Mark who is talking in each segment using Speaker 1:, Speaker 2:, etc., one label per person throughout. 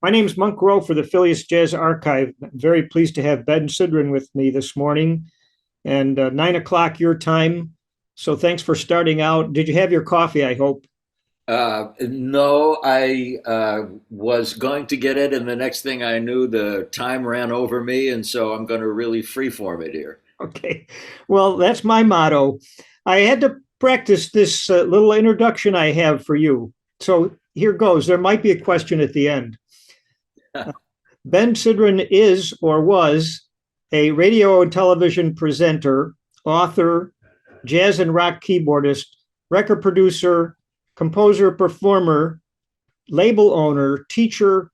Speaker 1: My name is Monk Rowe for the Phileas Jazz Archive. I'm very pleased to have Ben Sidran with me this morning and 9 o'clock your time. So thanks for starting out. Did you have your coffee, I hope?
Speaker 2: No, I was going to get it, and the next thing I knew, the time ran over me, and so I'm going to really freeform it here.
Speaker 1: Okay. Well, that's my motto. I had to practice this little introduction I have for you. So here goes. There might be a question at the end. Ben Sidran is or was a radio and television presenter, author, jazz and rock keyboardist, record producer, composer, performer, label owner, teacher,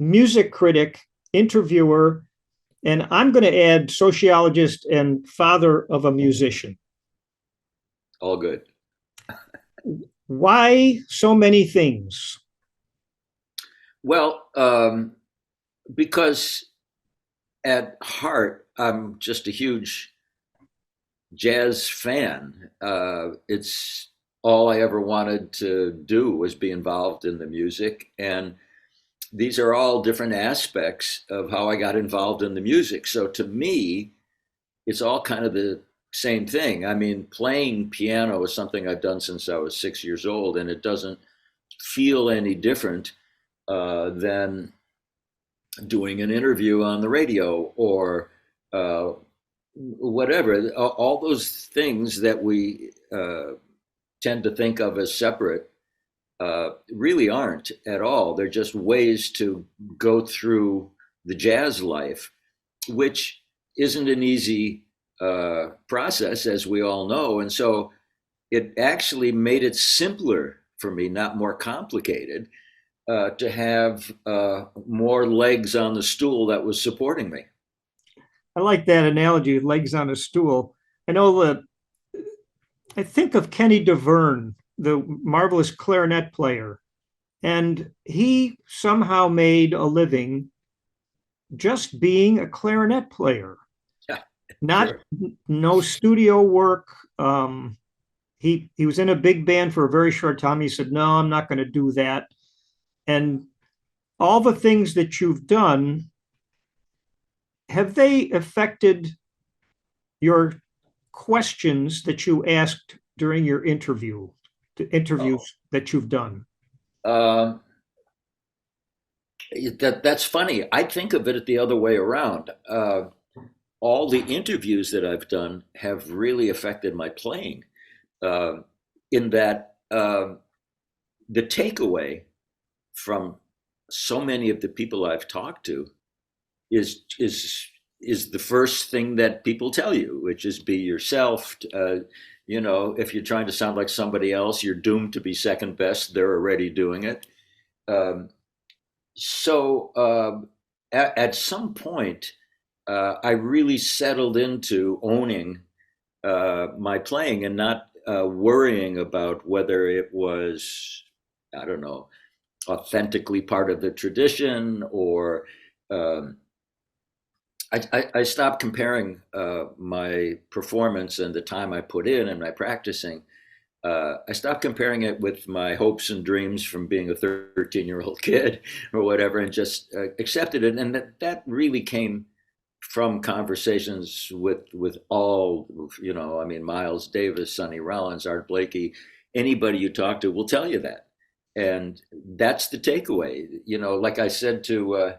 Speaker 1: music critic, interviewer, and I'm going to add sociologist and father of a musician.
Speaker 2: All good.
Speaker 1: Why so many things?
Speaker 2: Well, because at heart, I'm just a huge jazz fan. It's all I ever wanted to do was be involved in the music, and these are all different aspects of how I got involved in the music. So to me, it's all kind of the same thing. I mean, playing piano is something I've done since I was 6 years old, and it doesn't feel any different than doing an interview on the radio or uh, whatever. All those things that we tend to think of as separate really aren't at all. They're just ways to go through the jazz life, which isn't an easy process, as we all know. And so it actually made it simpler for me, not more complicated, to have more legs on the stool that was supporting me.
Speaker 1: I like that analogy, legs on a stool. I know that I think of Kenny DeVerne, the marvelous clarinet player, and he somehow made a living just being a clarinet player,
Speaker 2: Yeah,
Speaker 1: not
Speaker 2: sure.
Speaker 1: no studio work. He was in a big band for a very short time. He said, "No, I'm not going to do that." And all the things that you've done, have they affected your questions that you asked during your the
Speaker 2: Oh,
Speaker 1: interviews that you've done?
Speaker 2: um, that's funny. I think of it the other way around. All the interviews that I've done have really affected my playing. Uh, in that the takeaway from so many of the people I've talked to is is is the first thing that people tell you, which is be yourself. If you're trying to sound like somebody else, you're doomed to be second best. They're already doing it. Um, so at some point, I really settled into owning my playing and not worrying about whether it was, I don't know, authentically part of the tradition or um, I stopped comparing my performance and the time I put in and my practicing. I stopped comparing it with my hopes and dreams from being a 13-year-old kid or whatever, and just accepted it. And that really came from conversations with all, I mean, Miles Davis, Sonny Rollins, Art Blakey, anybody you talk to will tell you that. And that's the takeaway. Like I said to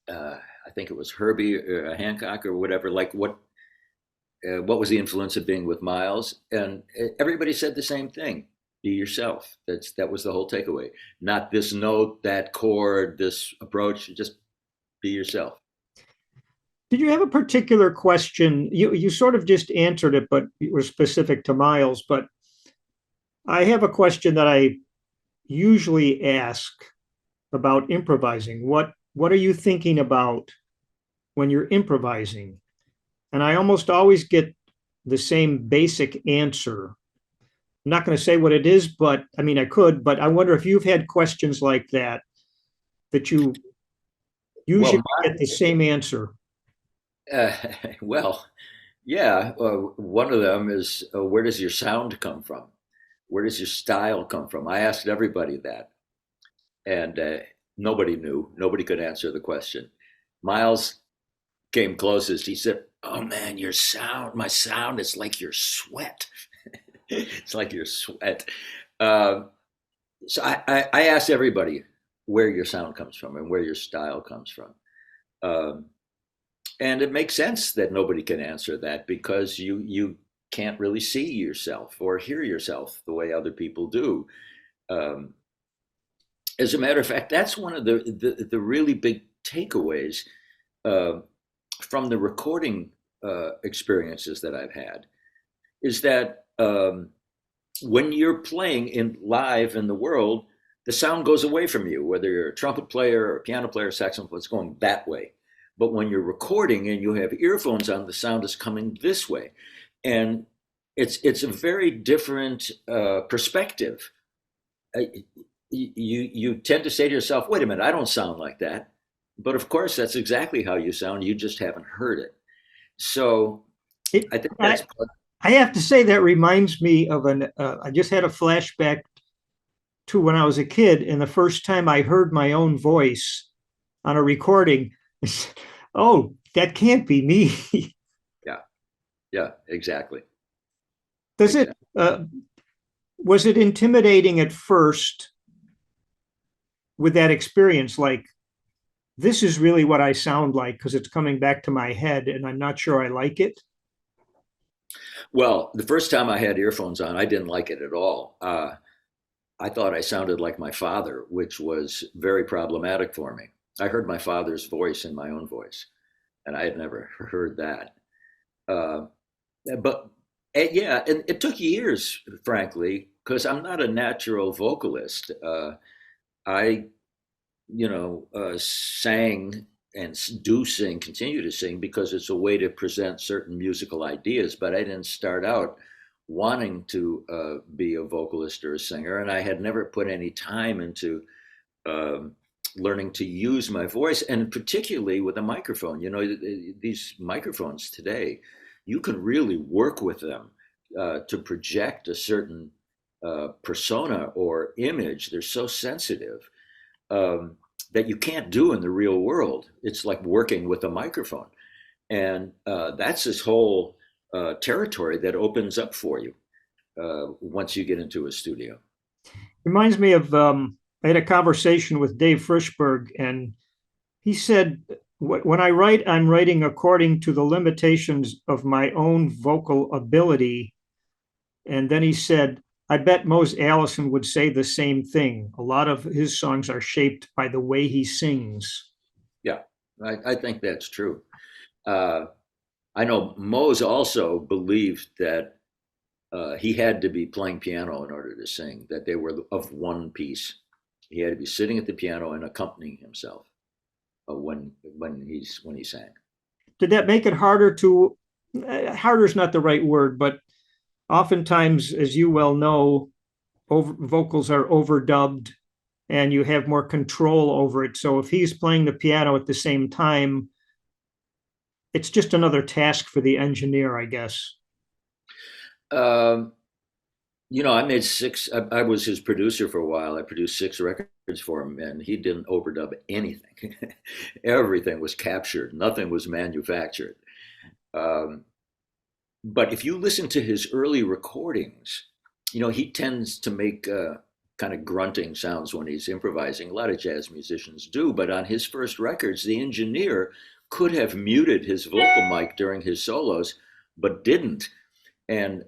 Speaker 2: I think it was Herbie Hancock or whatever. Like, what was the influence of being with Miles? And everybody said the same thing: be yourself. That was the whole takeaway. Not this note, that chord, this approach. Just be yourself.
Speaker 1: Did you have a particular question? You sort of just answered it, but it was specific to Miles. But I have a question that I usually ask about improvising. What are you thinking about when you're improvising? And I almost always get the same basic answer. I'm not going to say what it is, but I mean I could, but I wonder if you've had questions like that you usually
Speaker 2: Well,
Speaker 1: get the same answer.
Speaker 2: uh, well, yeah. One of them is where does your sound come from? Where does your style come from? I asked everybody that, and Nobody knew. Nobody could answer the question. Miles came closest. He said, "Oh man, your sound, my sound is like your sweat. It's like your sweat." Uh, so I asked everybody where your sound comes from and where your style comes from. Um, and it makes sense that nobody can answer that because you can't really see yourself or hear yourself the way other people do. Um, as a matter of fact, that's one of the really big takeaways uh, from the recording experiences that I've had is that when you're playing in live in the world, the sound goes away from you, whether you're a trumpet player or a piano player, saxophone player, it's going that way. But when you're recording and you have earphones on, the sound is coming this way, and it's a very different perspective. Uh, you tend to say to yourself, "Wait a minute, I don't sound like that," but of course that's exactly how you sound. You just haven't heard it. So
Speaker 1: It,
Speaker 2: I think
Speaker 1: I,
Speaker 2: that's
Speaker 1: I have to say that reminds me of I just had a flashback to when I was a kid, and the first time I heard my own voice on a recording, oh, that can't be me.
Speaker 2: yeah, yeah, exactly,
Speaker 1: Does it,
Speaker 2: exactly.
Speaker 1: was it intimidating at first with that experience? Like, this is really what I sound like because it's coming back to my head and I'm not sure I like it.
Speaker 2: Well, the first time I had earphones on, I didn't like it at all. I thought I sounded like my father, which was very problematic for me. I heard my father's voice in my own voice, and I had never heard that. Uh, but yeah, and it took years, frankly, because I'm not a natural vocalist. I, sang and do sing, continue to sing because it's a way to present certain musical ideas. But I didn't start out wanting to be a vocalist or a singer, and I had never put any time into um, learning to use my voice, and particularly with a microphone. These microphones today, you can really work with them to project a certain persona or image. They're so sensitive um, that you can't do in the real world. It's like working with a microphone. And that's this whole territory that opens up for you once you get into a studio.
Speaker 1: Reminds me of, I had a conversation with Dave Frischberg, and he said, when I write, I'm writing according to the limitations of my own vocal ability. And then he said, I bet Mose Allison would say the same thing. A lot of his songs are shaped by the way he sings.
Speaker 2: Yeah, I think that's true. Uh, I know Mose also believed that he had to be playing piano in order to sing, that they were of one piece. He had to be sitting at the piano and accompanying himself when he sang.
Speaker 1: Did that make it harder to, harder is not the right word, but oftentimes, as you well know, vocals are overdubbed and you have more control over it. So if he's playing the piano at the same time, it's just another task for the engineer, I guess.
Speaker 2: Um, I made six. I was his producer for a while. I produced six records for him, and he didn't overdub anything. Everything was captured. Nothing was manufactured. Um, but if you listen to his early recordings, he tends to make kind of grunting sounds when he's improvising. A lot of jazz musicians do, but on his first records, the engineer could have muted his vocal mic during his solos, but didn't. And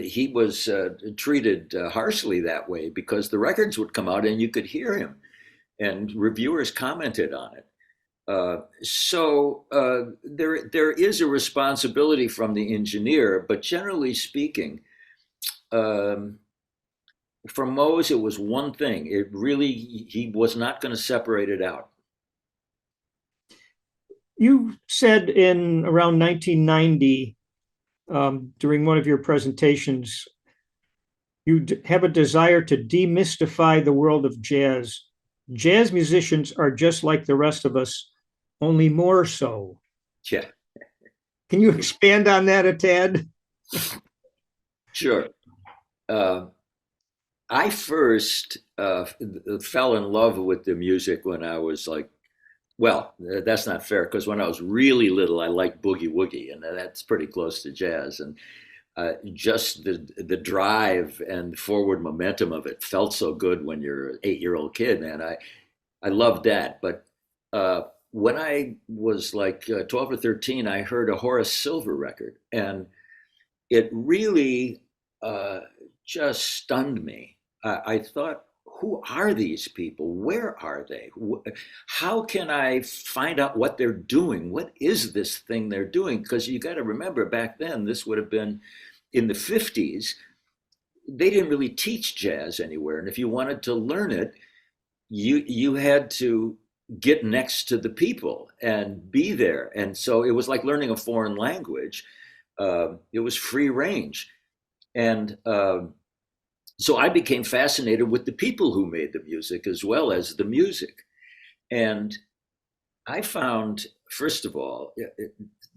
Speaker 2: he was treated harshly that way because the records would come out and you could hear him, and reviewers commented on it. So there is a responsibility from the engineer, but generally speaking, um, for Mose, it was one thing. He was not going to separate it out.
Speaker 1: You said in around 1990, during one of your presentations, you have a desire to demystify the world of jazz. Jazz musicians are just like the rest of us, only more so.
Speaker 2: Yeah,
Speaker 1: Can you expand on that a tad?
Speaker 2: sure. Uh, I first fell in love with the music when I was like, well, that's not fair because when I was really little, I liked boogie woogie, and that's pretty close to jazz. And just the drive and forward momentum of it felt so good when you're an 8-year-old kid, man. I loved that. But when I was like 12 or 13, I heard a Horace Silver record, and it really just stunned me. I thought, who are these people? Where are they? How can I find out what they're doing? What is this thing they're doing? Because you got to remember back then, this would have been in the 50s. They didn't really teach jazz anywhere. And if you wanted to learn it, you had to get next to the people and be there. And so it was like learning a foreign language. It was free range. And so I became fascinated with the people who made the music as well as the music. And I found, first of all,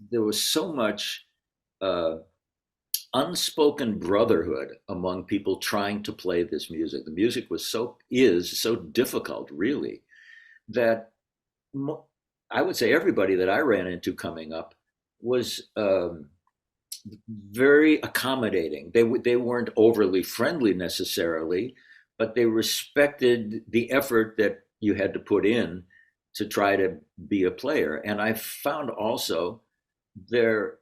Speaker 2: there was so much unspoken brotherhood among people trying to play this music. The music is so difficult, really, that I would say everybody that I ran into coming up was very accommodating. They weren't overly friendly necessarily, but they respected the effort that you had to put in to try to be a player. And I found also their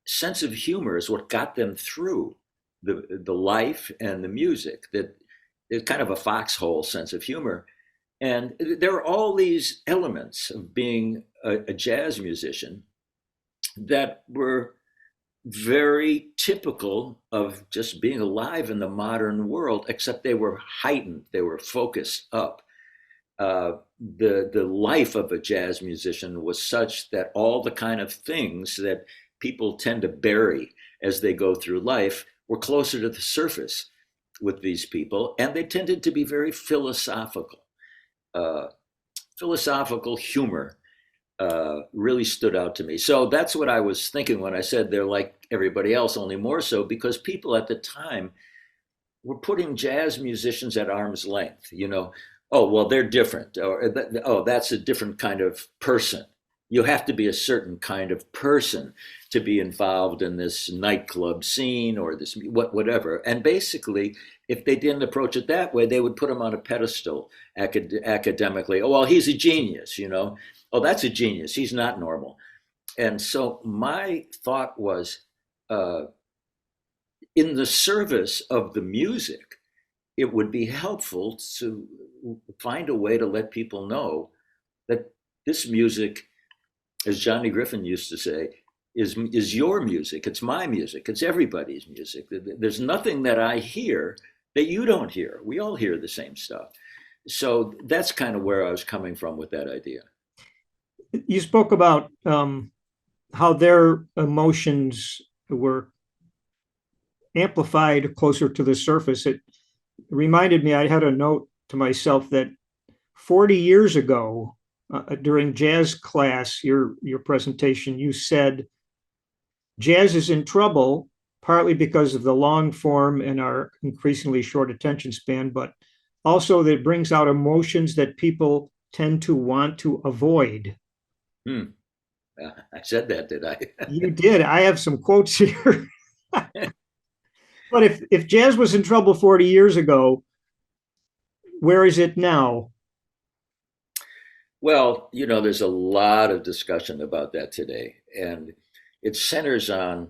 Speaker 2: sense of humor is what got them through the life and the music. That it's kind of a foxhole sense of humor. And there are all these elements of being a jazz musician that were very typical of just being alive in the modern world, except they were heightened, they were focused up. The life of a jazz musician was such that all the kind of things that people tend to bury as they go through life were closer to the surface with these people, and they tended to be very philosophical. Philosophical humor really stood out to me. So that's what I was thinking when I said they're like everybody else, only more so because people at the time were putting jazz musicians at arm's length. Oh, well, they're different. Or, oh, that's a different kind of person. You have to be a certain kind of person to be involved in this nightclub scene or this whatever. And basically, if they didn't approach it that way, they would put him on a pedestal academically. Oh, well, he's a genius. Oh, that's a genius. He's not normal. And so my thought was, in the service of the music, it would be helpful to find a way to let people know that this music, as Johnny Griffin used to say, is your music. It's my music. It's everybody's music. There's nothing that I hear that you don't hear. We all hear the same stuff. So that's kind of where I was coming from with that idea.
Speaker 1: You spoke about how their emotions were amplified closer to the surface. It reminded me, I had a note to myself that 40 years ago, during jazz class, your presentation, you said, jazz is in trouble, partly because of the long form and our increasingly short attention span, but also that it brings out emotions that people tend to want to avoid.
Speaker 2: I said that, did I?
Speaker 1: You did. I have some quotes here. But if jazz was in trouble 40 years ago, where is it now?
Speaker 2: Well, there's a lot of discussion about that today. And it centers on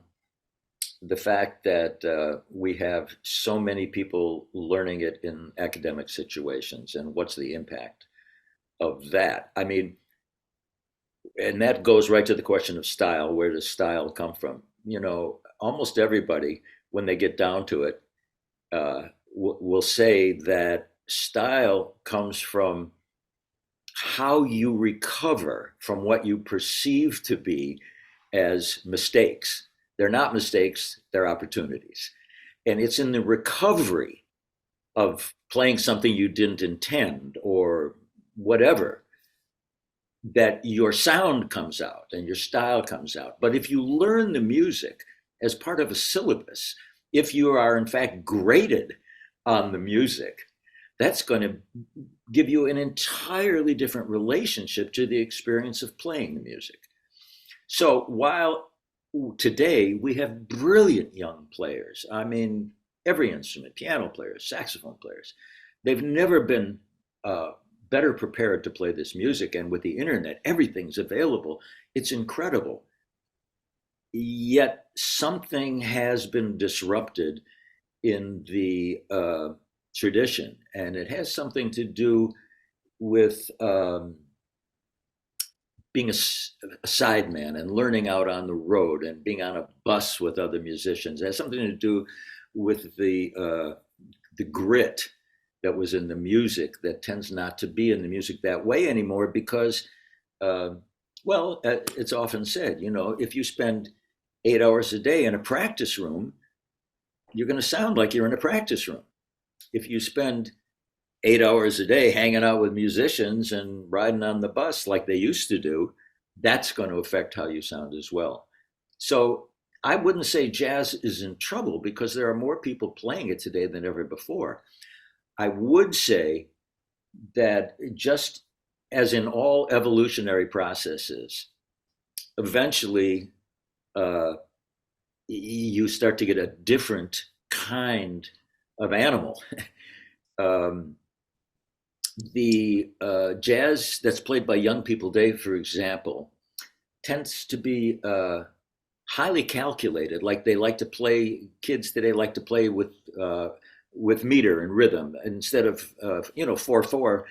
Speaker 2: the fact that we have so many people learning it in academic situations and what's the impact of that. I mean, and that goes right to the question of style. Where does style come from? Almost everybody, when they get down to it, will say that style comes from how you recover from what you perceive to be as mistakes. They're not mistakes, they're opportunities. And it's in the recovery of playing something you didn't intend or whatever that your sound comes out and your style comes out. But if you learn the music as part of a syllabus, if you are in fact graded on the music, that's going to give you an entirely different relationship to the experience of playing the music. So while today we have brilliant young players, I mean, every instrument, piano players, saxophone players, they've never been better prepared to play this music. And with the internet, everything's available. It's incredible. Yet something has been disrupted in the tradition, and it has something to do with being a sideman and learning out on the road and being on a bus with other musicians. It has something to do with the grit that was in the music that tends not to be in the music that way anymore because, it's often said, you know, if you spend 8 hours a day in a practice room, you're going to sound like you're in a practice room. If you spend 8 hours a day hanging out with musicians and riding on the bus like they used to do, that's going to affect how you sound as well. So I wouldn't say jazz is in trouble because there are more people playing it today than ever before. I would say that just as in all evolutionary processes, eventually you start to get a different kind of animal. The jazz that's played by young people today, for example, tends to be highly calculated. Like they like to play, kids today like to play with meter and rhythm instead of 4/4.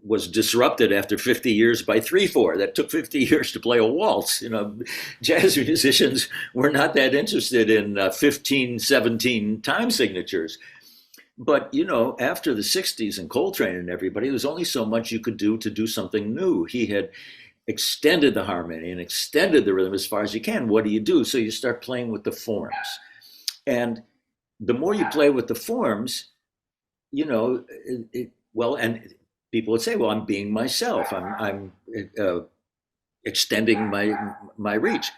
Speaker 2: Was disrupted after 50 years by 3/4. That took 50 years to play a waltz. You know, jazz musicians were not that interested in 15, 17 time signatures. But, you know, after the 60s and Coltrane and everybody, there was only so much you could do to do something new. He had extended the harmony and extended the rhythm as far as you can. What do you do? So you start playing with the forms. And the more you play with the forms, you know, and people would say, well, I'm being myself. I'm extending my reach.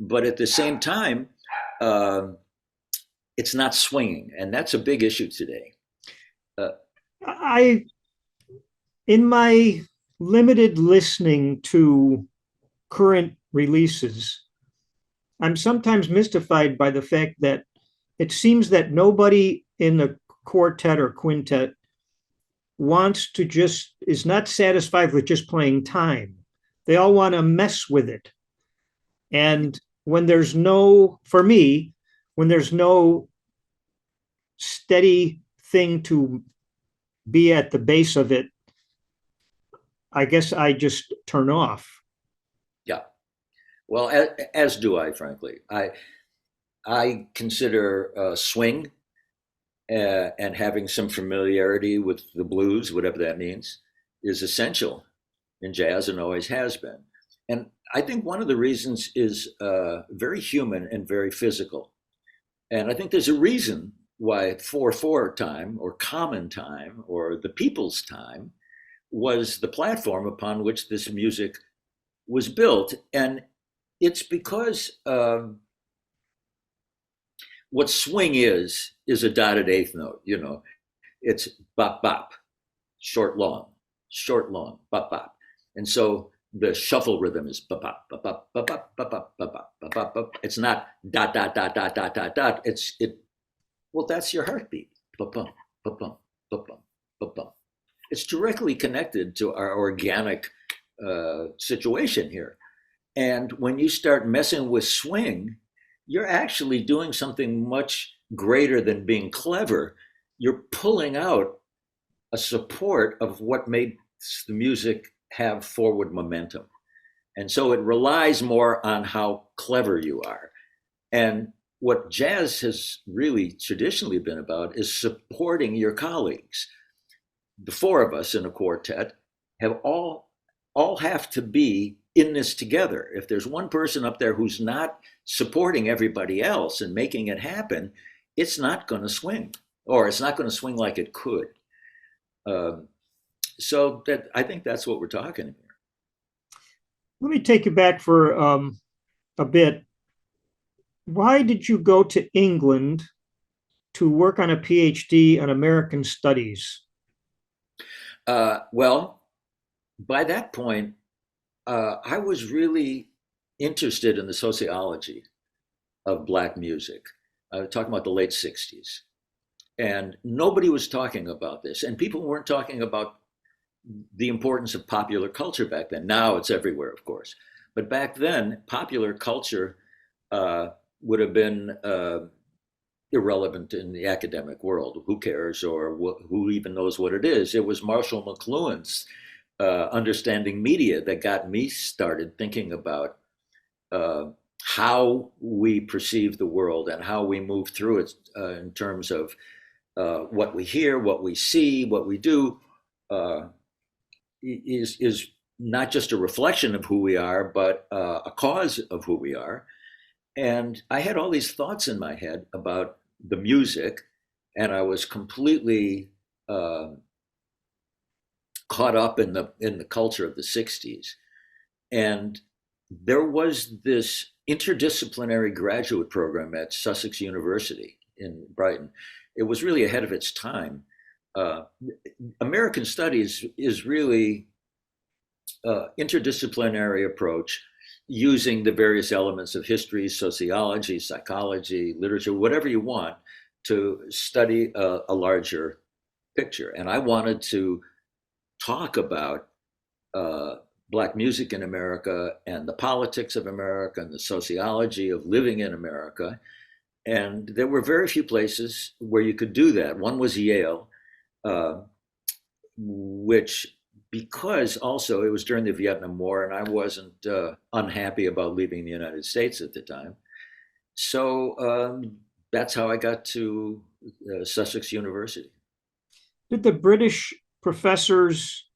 Speaker 2: But at the same time, it's not swinging. And that's a big issue today.
Speaker 1: In my limited listening to current releases, I'm sometimes mystified by the fact that it seems that nobody in the quartet or quintet is not satisfied with just playing time. They all want to mess with it. And when there's no steady thing to be at the base of it, I guess I just turn off.
Speaker 2: Yeah. Well, as do I, frankly. I consider swing and having some familiarity with the blues, whatever that means, is essential in jazz and always has been. And I think one of the reasons is very human and very physical. And I think there's a reason why 4/4 time or common time or the people's time was the platform upon which this music was built. And it's because what swing is a dotted eighth note, you know. It's bop, bop, short, long, bop, bop. And so the shuffle rhythm is bop, bop, bop, bop, bop, bop, bop, bop, bop, bop, bop, bop. It's not dot, dot, dot, dot, dot, dot, dot. Well, that's your heartbeat. Bop, bop, bop, bop, bop, bop, bop, bop. It's directly connected to our organic situation here. And when you start messing with swing, you're actually doing something much greater than being clever. You're pulling out a support of what made the music have forward momentum. And so it relies more on how clever you are. And what jazz has really traditionally been about is supporting your colleagues. The four of us in a quartet have all have to be in this together. If there's one person up there who's not supporting everybody else and making it happen, it's not going to swing, or it's not going to swing like it could. So that I think that's what we're talking here.
Speaker 1: Let me take you back for a bit. Why did you go to England to work on a PhD in American Studies?
Speaker 2: Well, by that point, I was really interested in the sociology of Black music. I was talking about the late 60s. And nobody was talking about this. And people weren't talking about the importance of popular culture back then. Now it's everywhere, of course. But back then, popular culture would have been irrelevant in the academic world. Who cares, or who even knows what it is? It was Marshall McLuhan's understanding media that got me started thinking about how we perceive the world and how we move through it in terms of what we hear, what we see, what we do is not just a reflection of who we are, but a cause of who we are. And I had all these thoughts in my head about the music, and I was completely caught up in the culture of the '60s. And there was this interdisciplinary graduate program at Sussex University in Brighton. It was really ahead of its time. American Studies is really interdisciplinary approach using the various elements of history, sociology, psychology, literature, whatever you want to study a larger picture. And I wanted to talk about Black music in America and the politics of America and the sociology of living in America. And there were very few places where you could do that. One was Yale, which, because also it was during the Vietnam War and I wasn't unhappy about leaving the United States at the time. So that's how I got to Sussex University.
Speaker 1: Did the British professors,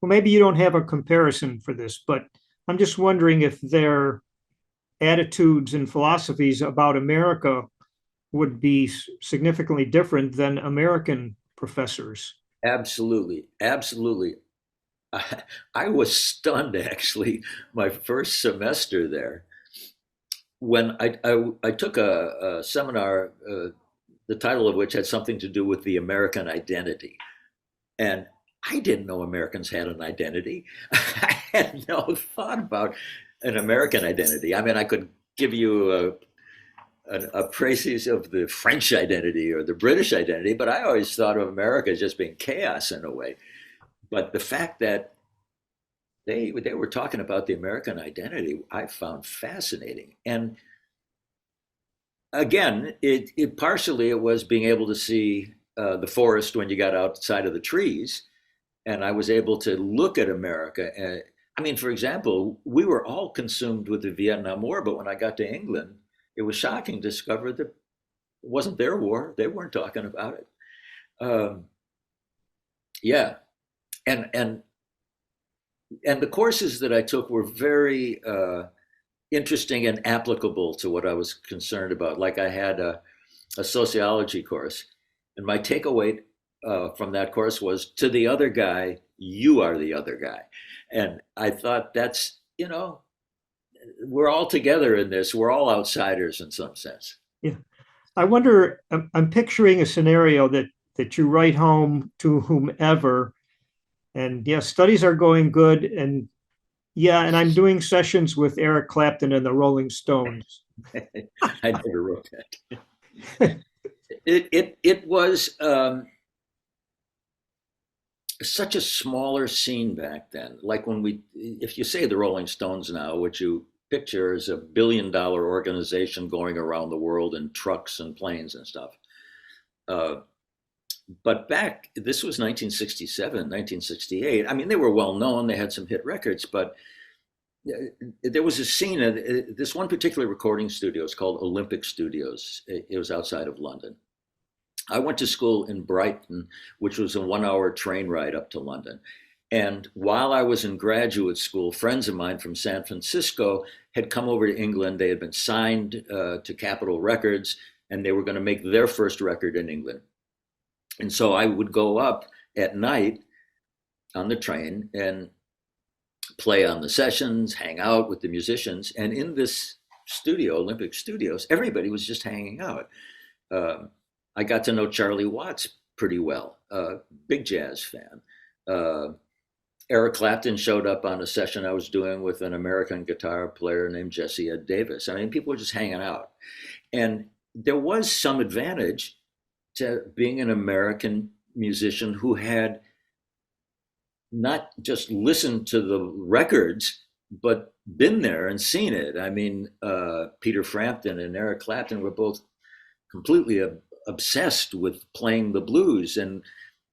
Speaker 1: well, maybe you don't have a comparison for this, but I'm just wondering if their attitudes and philosophies about America would be significantly different than American professors.
Speaker 2: Absolutely, absolutely. I was stunned actually my first semester there when I took a seminar, the title of which had something to do with the American identity. And I didn't know Americans had an identity. I had no thought about an American identity. I mean, I could give you a précis of the French identity or the British identity, but I always thought of America as just being chaos in a way. But the fact that they were talking about the American identity, I found fascinating. And again, it partially it was being able to see the forest when you got outside of the trees, and I was able to look at America. And, I mean, for example, we were all consumed with the Vietnam War, but when I got to England, it was shocking to discover that it wasn't their war. They weren't talking about it. Yeah, and the courses that I took were very interesting and applicable to what I was concerned about. Like I had a sociology course, and my takeaway from that course was, to the other guy, you are the other guy. And I thought that's, we're all together in this. We're all outsiders in some sense.
Speaker 1: Yeah. I wonder, I'm picturing a scenario that you write home to whomever, and yeah, studies are going good. And yeah, and I'm doing sessions with Eric Clapton and the Rolling Stones.
Speaker 2: I never wrote that. It was such a smaller scene back then. Like if you say the Rolling Stones now, what you picture is $1 billion organization going around the world in trucks and planes and stuff. But this was 1967, 1968. I mean, they were well known. They had some hit records, but there was a scene. This one particular recording studio is called Olympic Studios. It was outside of London. I went to school in Brighton, which was a 1-hour train ride up to London. And while I was in graduate school, friends of mine from San Francisco had come over to England. They had been signed to Capitol Records, and they were going to make their first record in England. And so I would go up at night on the train and play on the sessions, hang out with the musicians. And in this studio, Olympic Studios, everybody was just hanging out. I got to know Charlie Watts pretty well, big jazz fan. Uh, Eric Clapton showed up on a session I was doing with an American guitar player named Jesse Ed Davis. I mean, people were just hanging out. And there was some advantage to being an American musician who had not just listened to the records, but been there and seen it. I mean, Peter Frampton and Eric Clapton were both completely obsessed with playing the blues. And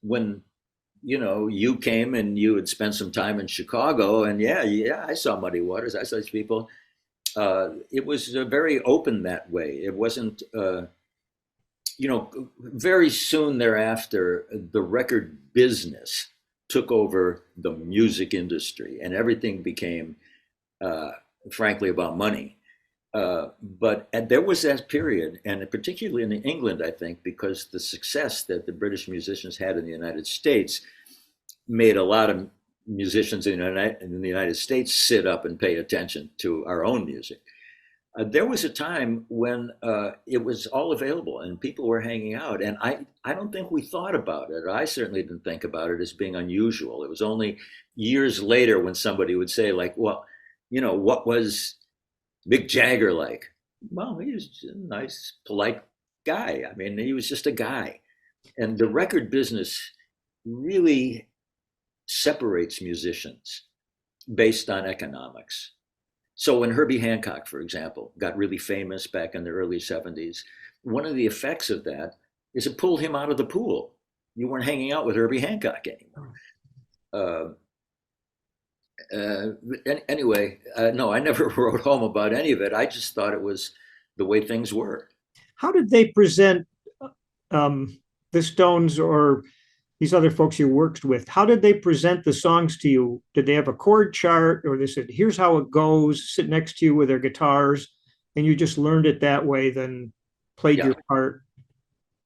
Speaker 2: when you came and you had spent some time in Chicago, and yeah, I saw Muddy Waters, I saw these people. It was very open that way. It wasn't, very soon thereafter, the record business took over the music industry, and everything became, frankly, about money. But there was that period, and particularly in England, I think, because the success that the British musicians had in the United States made a lot of musicians in the United States sit up and pay attention to our own music. There was a time when it was all available and people were hanging out. And I don't think we thought about it. I certainly didn't think about it as being unusual. It was only years later when somebody would say, like, well, what was Mick Jagger like? Well, he was a nice, polite guy. I mean, he was just a guy. And the record business really separates musicians based on economics. So when Herbie Hancock, for example, got really famous back in the early 70s, one of the effects of that is it pulled him out of the pool. You weren't hanging out with Herbie Hancock anymore. Anyway, no, I never wrote home about any of it. I just thought it was the way things were.
Speaker 1: How did they present the Stones or these other folks you worked with? How did they present the songs to you? Did they have a chord chart, or they said, here's how it goes, sit next to you with their guitars, and you just learned it that way, then played your part?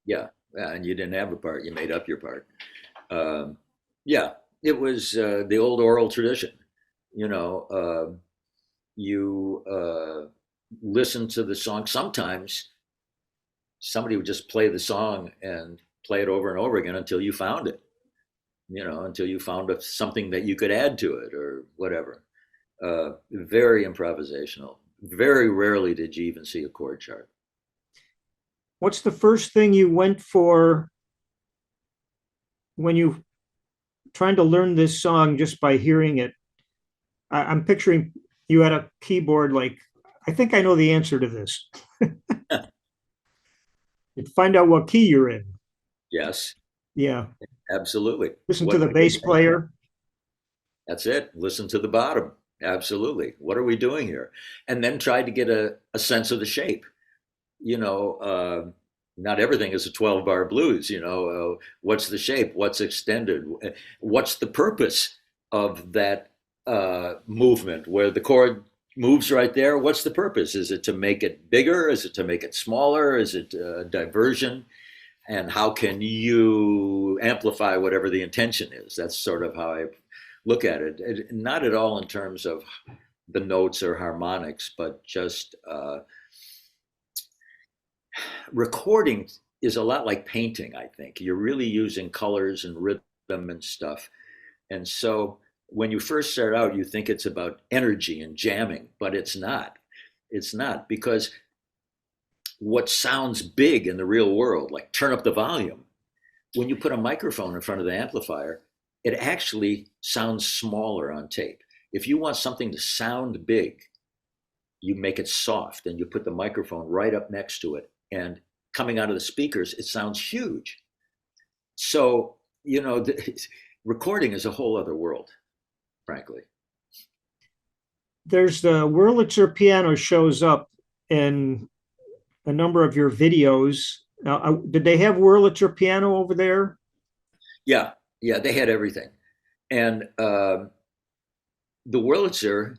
Speaker 2: Yeah, and you didn't have a part, you made up your part. Yeah, it was the old oral tradition. You listen to the song. Sometimes somebody would just play the song and play it over and over again until you found it, until you found something that you could add to it or whatever. Very improvisational. Very rarely did you even see a chord chart.
Speaker 1: What's the first thing you went for when you trying to learn this song just by hearing it? I'm picturing you at a keyboard, like, I think I know the answer to this. You'd find out what key you're in.
Speaker 2: Yes.
Speaker 1: Yeah.
Speaker 2: Absolutely.
Speaker 1: Listen to the bass player.
Speaker 2: That's it. Listen to the bottom. Absolutely. What are we doing here? And then try to get a sense of the shape. Not everything is a 12-bar blues. What's the shape? What's extended? What's the purpose of that movement where the chord moves right there? What's the purpose? Is it to make it bigger? Is it to make it smaller? Is it diversion? And how can you amplify whatever the intention is? That's sort of how I look at it. Not at all in terms of the notes or harmonics, but just recording is a lot like painting, I think. You're really using colors and rhythm and stuff. And so when you first start out, you think it's about energy and jamming, but it's not. It's not, because what sounds big in the real world, like turn up the volume, when you put a microphone in front of the amplifier, it actually sounds smaller on tape. If you want something to sound big, you make it soft and you put the microphone right up next to it, and coming out of the speakers, it sounds huge. So, recording is a whole other world, frankly.
Speaker 1: There's the Wurlitzer piano shows up in a number of your videos. Did they have Wurlitzer piano over there?
Speaker 2: Yeah, they had everything. And the Wurlitzer,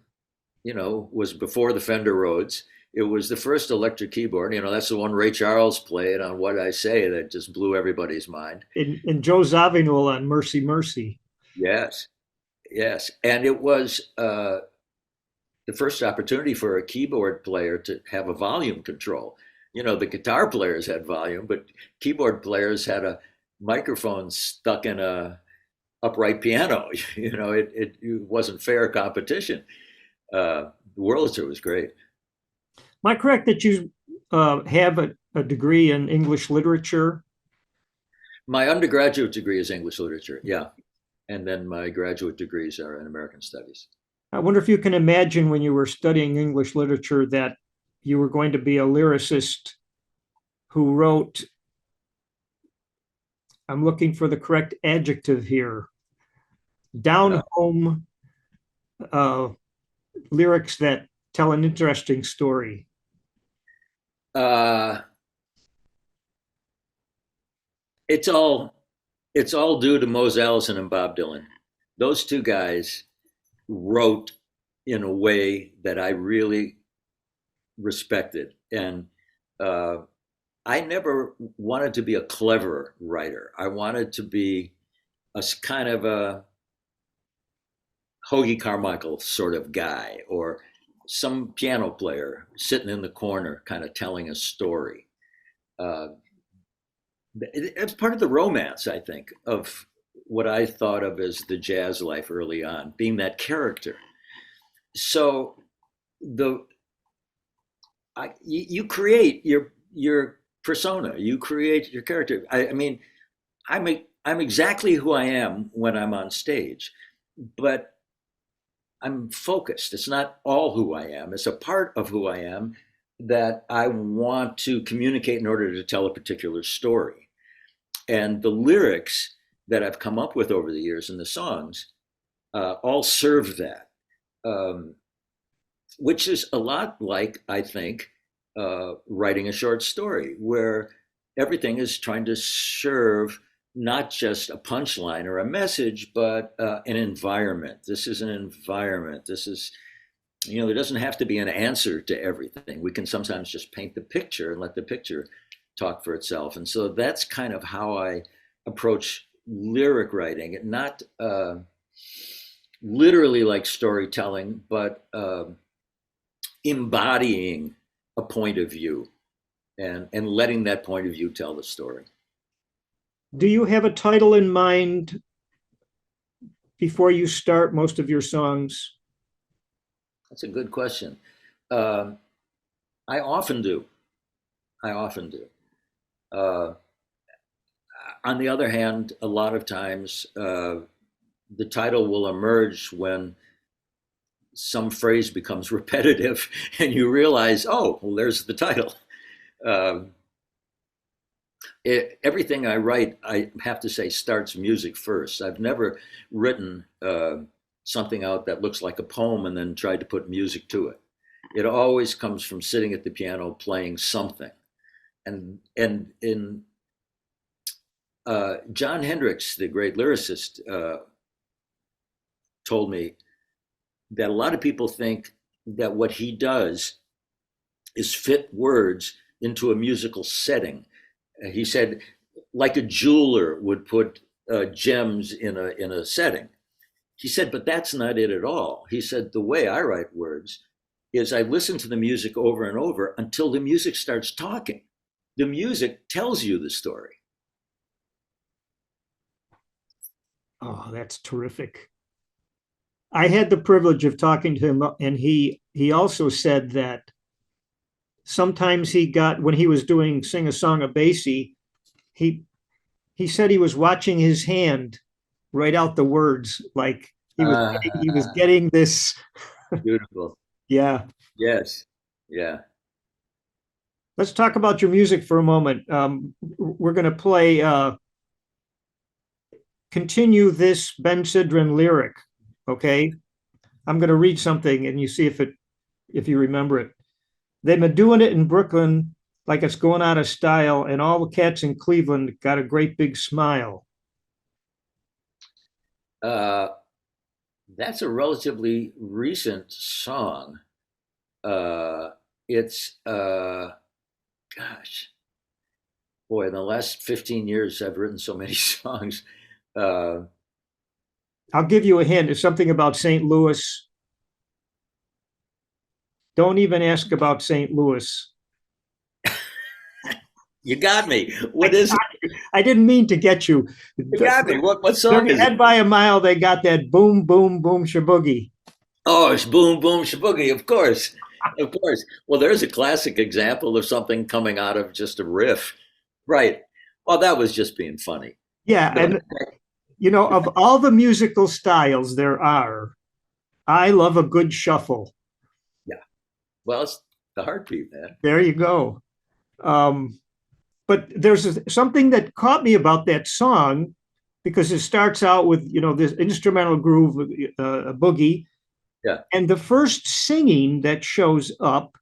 Speaker 2: was before the Fender Rhodes. It was the first electric keyboard. That's the one Ray Charles played on What I Say that just blew everybody's mind.
Speaker 1: And Joe Zawinul on Mercy Mercy.
Speaker 2: Yes. And it was the first opportunity for a keyboard player to have a volume control. The guitar players had volume, but keyboard players had a microphone stuck in a upright piano. It wasn't fair competition. The Wurlitzer was great.
Speaker 1: Am I correct that you have a degree in English literature?
Speaker 2: My undergraduate degree is English literature, yeah, and then my graduate degrees are in American studies.
Speaker 1: I wonder if you can imagine when you were studying English literature that you were going to be a lyricist who wrote, I'm looking for the correct adjective here, down home lyrics that tell an interesting story.
Speaker 2: Uh, it's all it's all due to Mose Allison and Bob Dylan. Those two guys wrote in a way that I really respected, and uh, I never wanted to be a clever writer. I wanted to be kind of a Hoagie Carmichael sort of guy, or some piano player sitting in the corner, kind of telling a story. Uh, it's part of the romance, I think, of what I thought of as the jazz life early on, being that character. So the you create your persona, you create your character. I mean, I'm exactly who I am when I'm on stage, but I'm focused. It's not all who I am. It's a part of who I am that I want to communicate in order to tell a particular story. And the lyrics that I've come up with over the years in the songs all serve that, um, which is a lot like, I think, writing a short story where everything is trying to serve not just a punchline or a message, but an environment. This is an environment. This is, there doesn't have to be an answer to everything. We can sometimes just paint the picture and let the picture talk for itself. And so that's kind of how I approach lyric writing, not literally like storytelling, but embodying a point of view and letting that point of view tell the story.
Speaker 1: Do you have a title in mind before you start most of your songs?
Speaker 2: That's a good question. Um, I often do. I often do. Uh, on the other hand, a lot of times the title will emerge when some phrase becomes repetitive and you realize, oh, well, there's the title. Um Everything I write, I have to say, starts music first. I've never written something out that looks like a poem and then tried to put music to it. It always comes from sitting at the piano playing something. And in John Hendricks, the great lyricist, told me that a lot of people think that what he does is fit words into a musical setting. He said, like a jeweler would put gems in a setting. He said, but that's not it at all. He said, the way I write words is I listen to the music over and over until the music starts talking. The music tells you the story.
Speaker 1: Oh, that's terrific. I had the privilege of talking to him, and he also said that sometimes he got, when he was doing Sing a Song of Basie, he he said he was watching his hand write out the words, like he was getting this.
Speaker 2: Beautiful.
Speaker 1: Yeah.
Speaker 2: Yes. Yeah.
Speaker 1: Let's talk about your music for a moment. We're going to play continue this Ben Sidran lyric. Okay. I'm going to read something and you see if you remember it. They've been doing it in Brooklyn like it's going out of style, and all the cats in Cleveland got a great big smile.
Speaker 2: Uh, that's a relatively recent song. It's gosh, boy, in the last 15 years, I've written so many songs. Uh,
Speaker 1: I'll give you a hint. It's something about St. Louis. Don't even ask about St. Louis.
Speaker 2: You got me.
Speaker 1: I,
Speaker 2: What is it?
Speaker 1: I didn't mean to get you.
Speaker 2: You got me. What
Speaker 1: They're
Speaker 2: song is it?
Speaker 1: ahead by a mile. They got that boom, boom, boom, shaboogie.
Speaker 2: Oh, it's Boom Boom Shaboogie, of course. Of course. Well, there's a classic example of something coming out of just a riff. Right. Well, that was just being funny.
Speaker 1: Yeah,
Speaker 2: But
Speaker 1: and of all the musical styles there are, I love a good shuffle.
Speaker 2: yeah, well, it's the heartbeat, man.
Speaker 1: There you go. Um, but something that caught me about that song because it starts out with this instrumental groove, a boogie,
Speaker 2: Yeah.
Speaker 1: and the first singing that shows up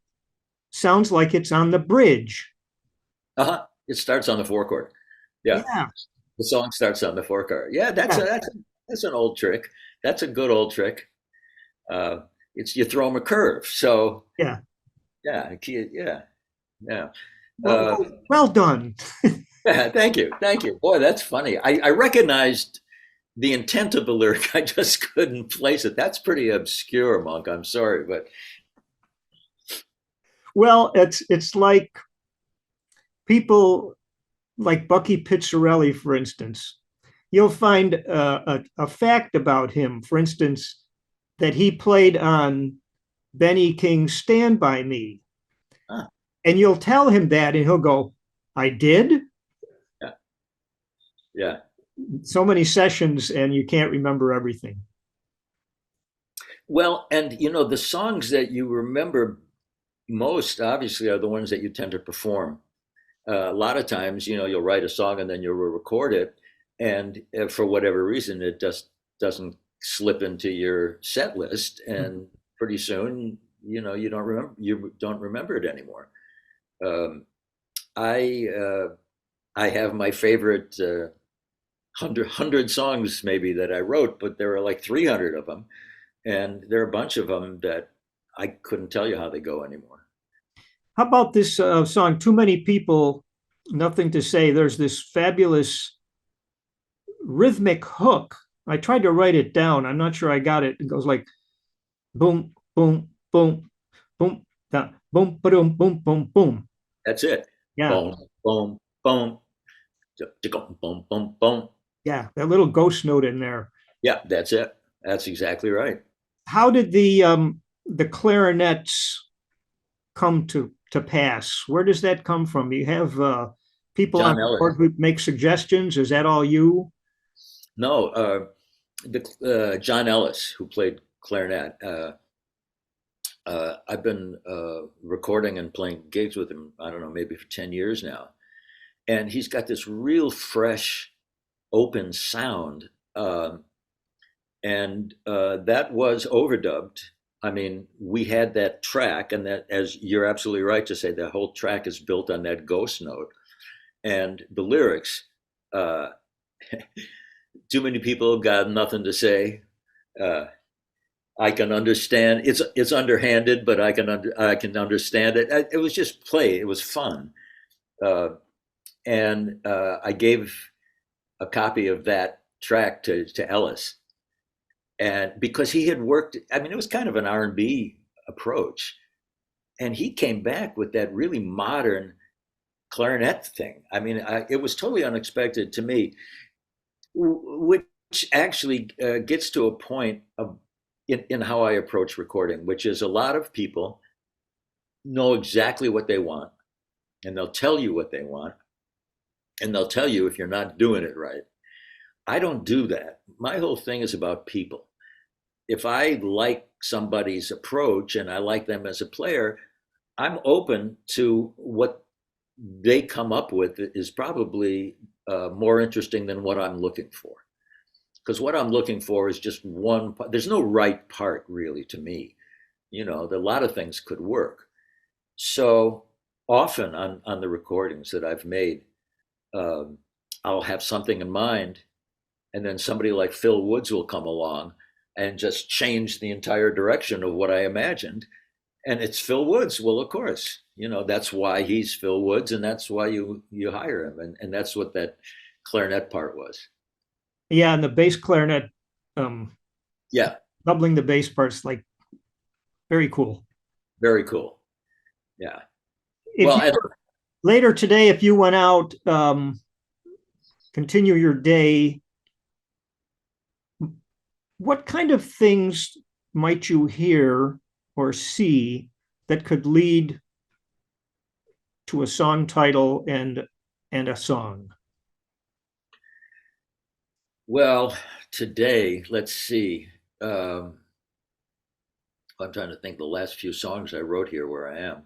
Speaker 1: sounds like it's on the bridge.
Speaker 2: Uh-huh. It starts on the four chord. Yeah.
Speaker 1: Yeah,
Speaker 2: The song starts on the four chord. Yeah,
Speaker 1: yeah,
Speaker 2: that's an old trick. That's a good old trick. It's you throw them a curve. So
Speaker 1: yeah.
Speaker 2: yeah, yeah, yeah. Uh,
Speaker 1: Well done.
Speaker 2: yeah, thank you, thank you. Boy, that's funny. I recognized the intent of the lyric. I just couldn't place it. That's pretty obscure, Monk. I'm sorry, but
Speaker 1: Well, it's like people like Bucky Pizzarelli, for instance. You'll find a fact about him, for instance, that he played on Benny King's Stand By Me.
Speaker 2: ah,
Speaker 1: And you'll tell him that, and he'll go, I did?
Speaker 2: yeah, yeah.
Speaker 1: So many sessions, and you can't remember everything.
Speaker 2: Well, and the songs that you remember most, obviously, are the ones that you tend to perform. A lot of times, you'll write a song and then you'll record it, and for whatever reason, it just doesn't slip into your set list, and pretty soon, you don't remember it anymore. Um, I I have my favorite hundred songs maybe that I wrote, but there are like 300 of them, and there are a bunch of them that I couldn't tell you how they go anymore.
Speaker 1: How about this song, Too Many People, Nothing to Say? There's this fabulous rhythmic hook. I tried to write it down. I'm not sure I got it. It goes like boom, boom, boom, boom, da, boom, boom, boom, boom, boom.
Speaker 2: That's it.
Speaker 1: Yeah,
Speaker 2: Boom, boom, boom, boom, boom, boom.
Speaker 1: yeah, that little ghost note in there.
Speaker 2: Yeah, that's it. That's exactly right.
Speaker 1: How did the clarinets come to pass? Where does that come from? You have people on
Speaker 2: John
Speaker 1: the
Speaker 2: Ellis.
Speaker 1: board who make suggestions. Is that all you?
Speaker 2: No, the John Ellis, who played clarinet. I've been recording and playing gigs with him. I don't know, maybe for 10 years now, and he's got this real fresh, open sound, and that was overdubbed. I mean, we had that track, and that, as you're absolutely right to say, the whole track is built on that ghost note, and the lyrics. Uh, Too many people got nothing to say. Uh, I can understand. It's underhanded, but I can understand it. It was just play. It was fun, uh, and I gave a copy of that track to Ellis, and because he had worked. I mean, it was kind of an R&B approach, and he came back with that really modern clarinet thing. I mean, it was totally unexpected to me, which actually gets to a point of in how I approach recording, which is a lot of people know exactly what they want, and they'll tell you what they want, and they'll tell you if you're not doing it right. I don't do that. My whole thing is about people. If I like somebody's approach and I like them as a player, I'm open to what they come up with is probably more interesting than what I'm looking for. Because what I'm looking for is just one part. There's no right part really to me. A lot of things could work. So often on the recordings that I've made, um, I'll have something in mind, and then somebody like Phil Woods will come along and just change the entire direction of what I imagined. And it's Phil Woods. Well, of course, that's why he's Phil Woods, and that's why you hire him, and that's what that clarinet part was.
Speaker 1: Yeah, and the bass clarinet, um,
Speaker 2: Yeah,
Speaker 1: doubling the bass parts, like very cool.
Speaker 2: very cool. Yeah.
Speaker 1: If
Speaker 2: Well,
Speaker 1: you
Speaker 2: and
Speaker 1: later today, if you went out, continue your day, what kind of things might you hear or see that could lead to a song title and a song?
Speaker 2: Well, today, let's see. Um, I'm trying to think the last few songs I wrote here where I am.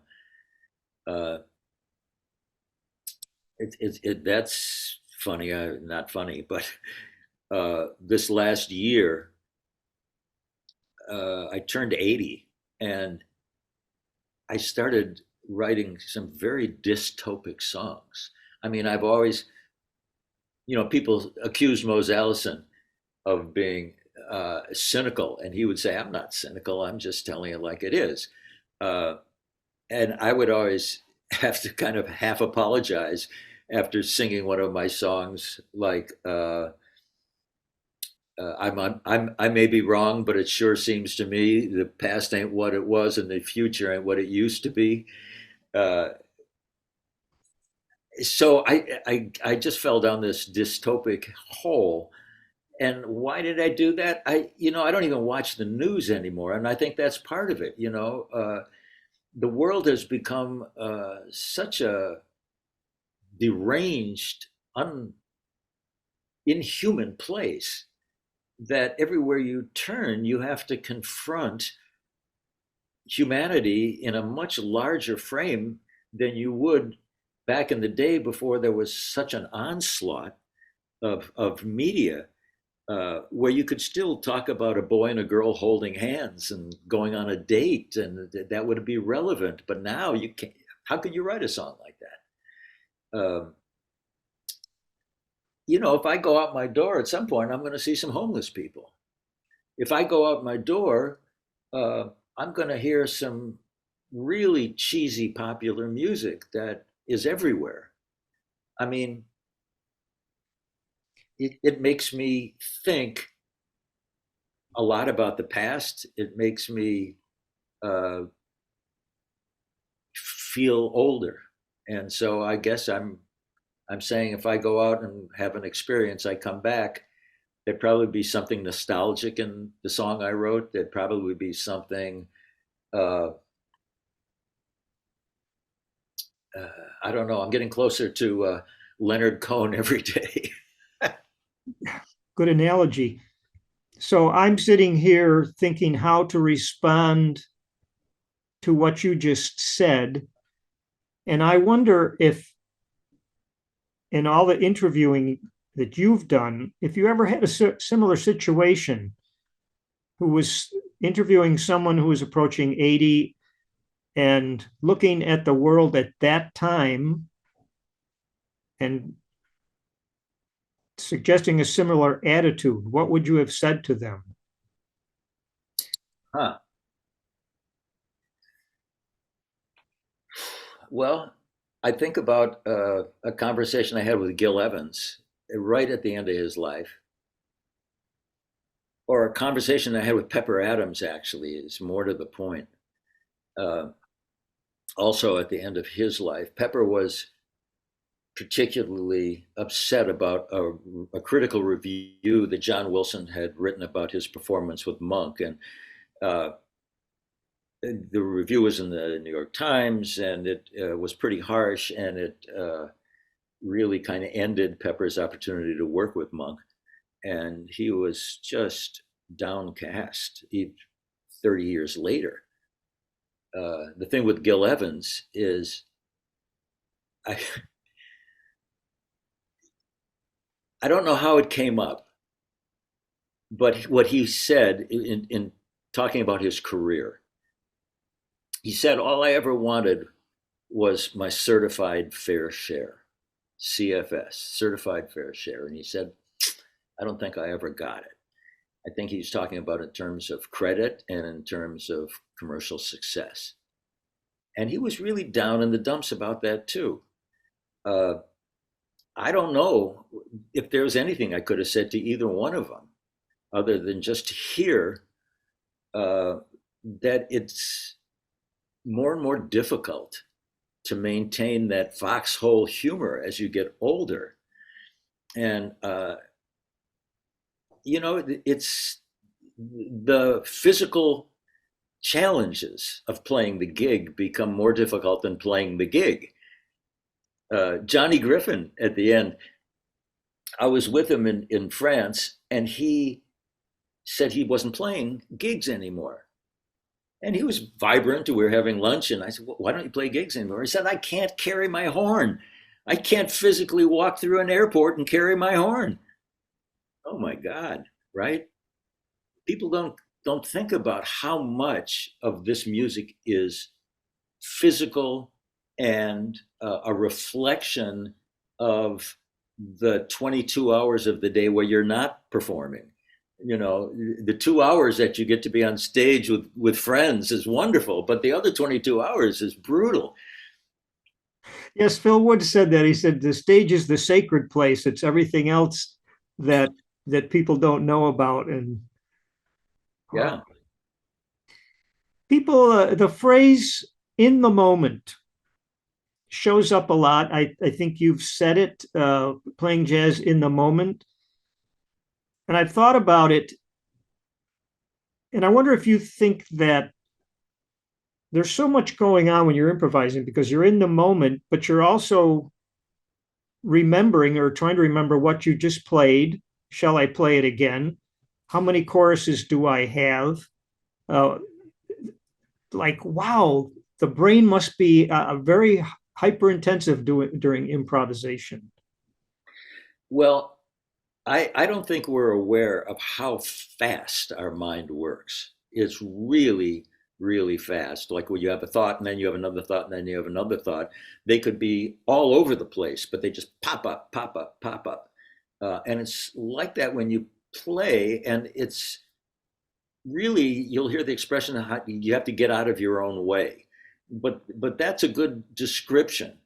Speaker 2: Uh, that's funny, not funny, but this last year, I turned 80 and I started writing some very dystopic songs. I mean, I've always, people accused Mose Allison of being cynical, and he would say, "I'm not cynical. I'm just telling it like it is." Uh, and I would always have to kind of half apologize after singing one of my songs, like I may be wrong, but it sure seems to me the past ain't what it was, and the future ain't what it used to be. Uh, so I just fell down this dystopic hole. And why did I do that? I don't even watch the news anymore, and I think that's part of it. The world has become such a deranged, inhuman place that everywhere you turn, you have to confront humanity in a much larger frame than you would back in the day before there was such an onslaught of media, where you could still talk about a boy and a girl holding hands and going on a date, and that would be relevant. But now you can't. How could you write a song like that? If I go out my door at some point, I'm going to see some homeless people. If I go out my door, uh, I'm going to hear some really cheesy popular music that is everywhere. I mean, it makes me think a lot about the past. It makes me uh, feel older, and so I guess I'm saying if I go out and have an experience, I come back. There'd probably be something nostalgic in the song I wrote. There'd probably be something. Uh, I don't know. I'm getting closer to Leonard Cohen every day.
Speaker 1: Good analogy. So I'm sitting here thinking how to respond to what you just said. And I wonder if, in all the interviewing that you've done, if you ever had a similar situation who was interviewing someone who was approaching 80 and looking at the world at that time and suggesting a similar attitude, what would you have said to them?
Speaker 2: Huh. Well, I think about a conversation I had with Gil Evans right at the end of his life, or a conversation I had with Pepper Adams, actually, is more to the point. Uh, Also, at the end of his life, Pepper was particularly upset about a critical review that John Wilson had written about his performance with Monk. And uh, the review was in the New York Times, and it was pretty harsh, and it really kind of ended Pepper's opportunity to work with Monk. And he was just downcast, even 30 years later. The thing with Gil Evans is, I, I don't know how it came up, but what he said in talking about his career, he said, "All I ever wanted was my certified fair share, CFS, certified fair share." And he said, "I don't think I ever got it." I think he's talking about in terms of credit and in terms of commercial success. And he was really down in the dumps about that too. Uh, I don't know if there was anything I could have said to either one of them other than just to hear that it's more and more difficult to maintain that foxhole humor as you get older. And, it's the physical challenges of playing the gig become more difficult than playing the gig. Johnny Griffin at the end, I was with him in France, and he said he wasn't playing gigs anymore. And he was vibrant. We were having lunch, and I said, well, why don't you play gigs anymore? He said, I can't carry my horn. I can't physically walk through an airport and carry my horn. Oh my God, right? People don't think about how much of this music is physical and a reflection of the 22 hours of the day where you're not performing. The 2 hours that you get to be on stage with friends is wonderful, but the other 22 hours is brutal.
Speaker 1: Yes, Phil Wood said that. He said the stage is the sacred place. It's everything else that people don't know about. And
Speaker 2: yeah,
Speaker 1: people, the phrase "in the moment" shows up a lot. I think you've said it, playing jazz in the moment. And I've thought about it, and I wonder if you think that there's so much going on when you're improvising because you're in the moment, but you're also remembering or trying to remember what you just played. Shall I play it again? How many choruses do I have? Wow, the brain must be very hyper intensive during improvisation.
Speaker 2: Well, I don't think we're aware of how fast our mind works. It's really, really fast. Like when you have a thought and then you have another thought and then you have another thought, they could be all over the place, but they just pop up, pop up, pop up. And it's like that when you play, and it's really, you'll hear the expression, how you have to get out of your own way. But that's a good description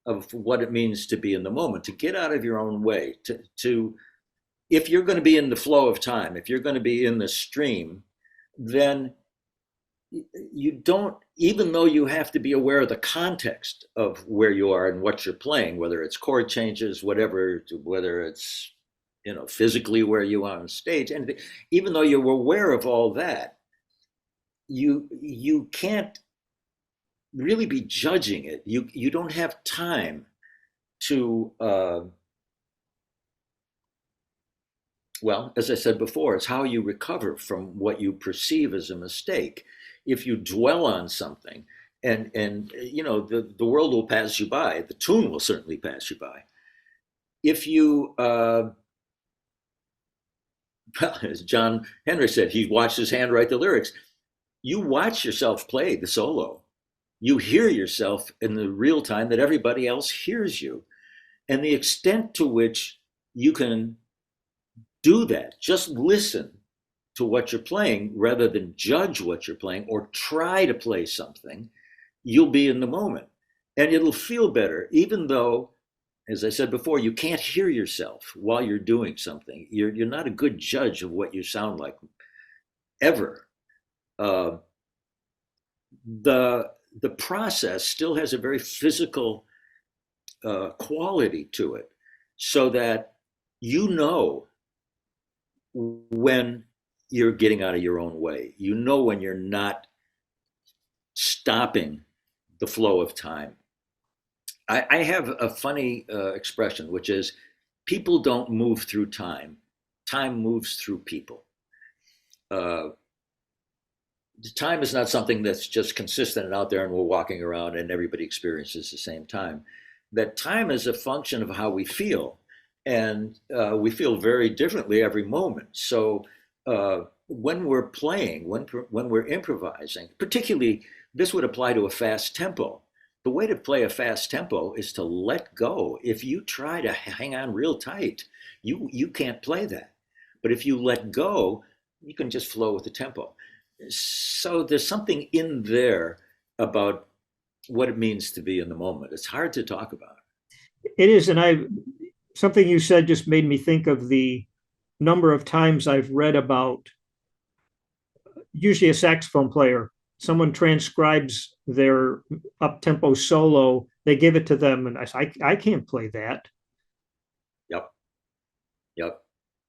Speaker 2: of what it means to be in the moment, to get out of your own way, to if you're going to be in the flow of time, if you're going to be in the stream, then you don't, even though you have to be aware of the context of where you are and what you're playing, whether it's chord changes, whatever, whether it's, physically where you are on stage, and even though you're aware of all that, you can't really be judging it. You don't have time to well, as I said before, it's how you recover from what you perceive as a mistake. If you dwell on something, and the world will pass you by, the tune will certainly pass you by. If you well, as John Henry said, he watched his hand write the lyrics. You watch yourself play the solo. You hear yourself in the real time that everybody else hears you. And the extent to which you can do that, just listen to what you're playing rather than judge what you're playing or try to play something, you'll be in the moment. And it'll feel better, even though, as I said before, you can't hear yourself while you're doing something. You're not a good judge of what you sound like, ever. The process still has a very physical quality to it, so that when you're getting out of your own way. When you're not stopping the flow of time. I have a funny expression, which is people don't move through time. Time moves through people. Time is not something that's just consistent and out there and we're walking around and everybody experiences the same time. That time is a function of how we feel. And we feel very differently every moment. So when we're playing, when we're improvising, particularly this would apply to a fast tempo. The way to play a fast tempo is to let go. If you try to hang on real tight, you can't play that. But if you let go, you can just flow with the tempo. So there's something in there about what it means to be in the moment. It's hard to talk about.
Speaker 1: It is, and something you said just made me think of the number of times I've read about usually a saxophone player someone transcribes their up-tempo solo, they give it to them, and I say, I can't play that.
Speaker 2: Yep. Yep.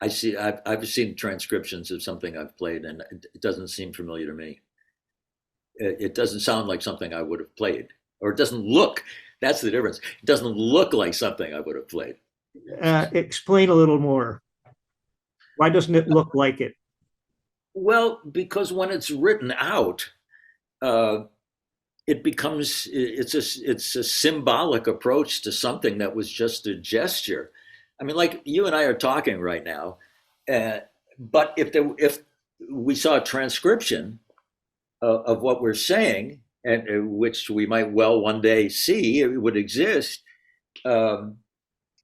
Speaker 2: I've seen transcriptions of something I've played, and it doesn't seem familiar to me. It doesn't sound like something I would have played, or it doesn't look. That's the difference. It doesn't look like something I would have played.
Speaker 1: Explain a little more. Why doesn't it look like it?
Speaker 2: Well, because when it's written out, uh, it becomes it's a symbolic approach to something that was just a gesture. I mean, like you and I are talking right now, uh, but if we saw a transcription of what we're saying, and which we might well one day see, it would exist. Um,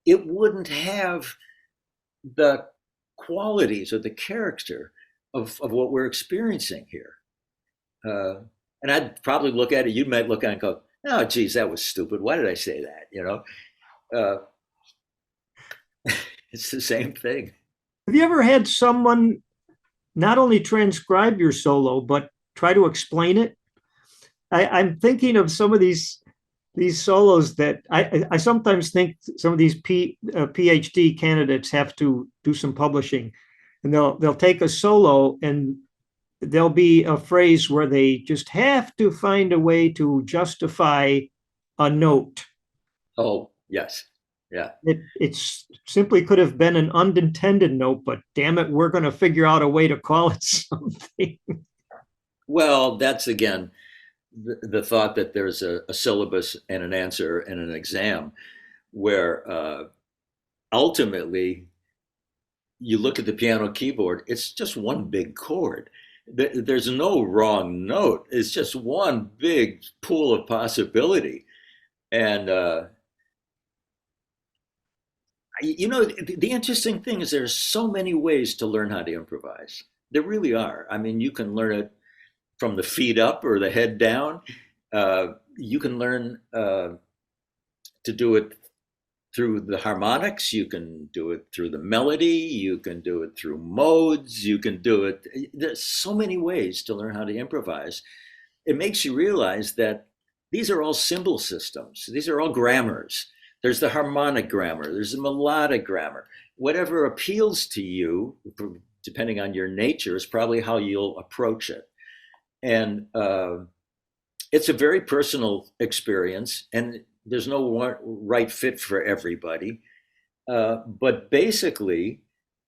Speaker 2: it wouldn't have the qualities or the character of what we're experiencing here. And I'd probably look at it, you might look at it and go, oh, geez, that was stupid. Why did I say that? Uh, it's the same thing.
Speaker 1: Have you ever had someone not only transcribe your solo, but try to explain it? I'm thinking of some of these solos that I sometimes think some of these PhD candidates have to do some publishing, and they'll take a solo and there'll be a phrase where they just have to find a way to justify a note.
Speaker 2: Oh, yes. Yeah.
Speaker 1: It's simply could have been an unintended note, but damn it, we're going to figure out a way to call it something.
Speaker 2: Well, that's again the thought that there's a syllabus and an answer and an exam where ultimately you look at the piano keyboard, it's just one big chord. There's no wrong note. It's just one big pool of possibility. And, you know, the interesting thing is there's so many ways to learn how to improvise. There really are. I mean, you can learn it from the feet up or the head down. You can learn to do it through the harmonics. You can do it through the melody. You can do it through modes. You can do it. There's so many ways to learn how to improvise. It makes you realize that these are all symbol systems. These are all grammars. There's the harmonic grammar. There's the melodic grammar. Whatever appeals to you, depending on your nature, is probably how you'll approach it. And it's a very personal experience, and there's no one right fit for everybody. But basically,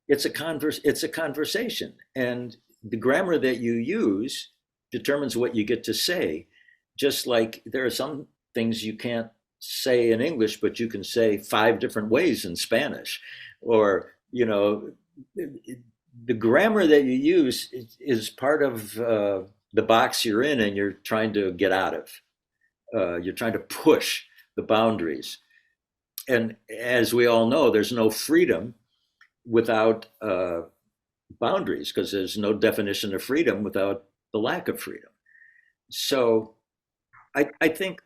Speaker 2: it's a conversation, and the grammar that you use determines what you get to say. Just like there are some things you can't say in English, but you can say 5 different ways in Spanish, or you know, the grammar that you use is part of the box you're in, and you're trying to get out of. You're trying to push the boundaries. And as we all know, there's no freedom without boundaries, because there's no definition of freedom without the lack of freedom. So I think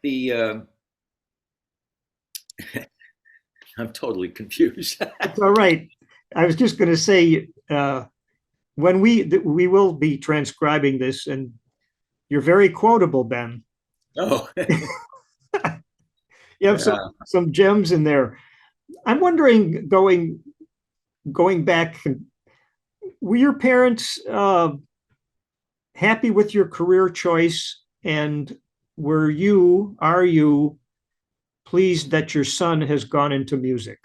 Speaker 2: I'm totally confused.
Speaker 1: It's all right. I was just going to say, when we will be transcribing this, and you're very quotable, Ben.
Speaker 2: Oh,
Speaker 1: You have
Speaker 2: yeah.
Speaker 1: some gems in there. I'm wondering, going back, were your parents happy with your career choice, and are you pleased that your son has gone into music?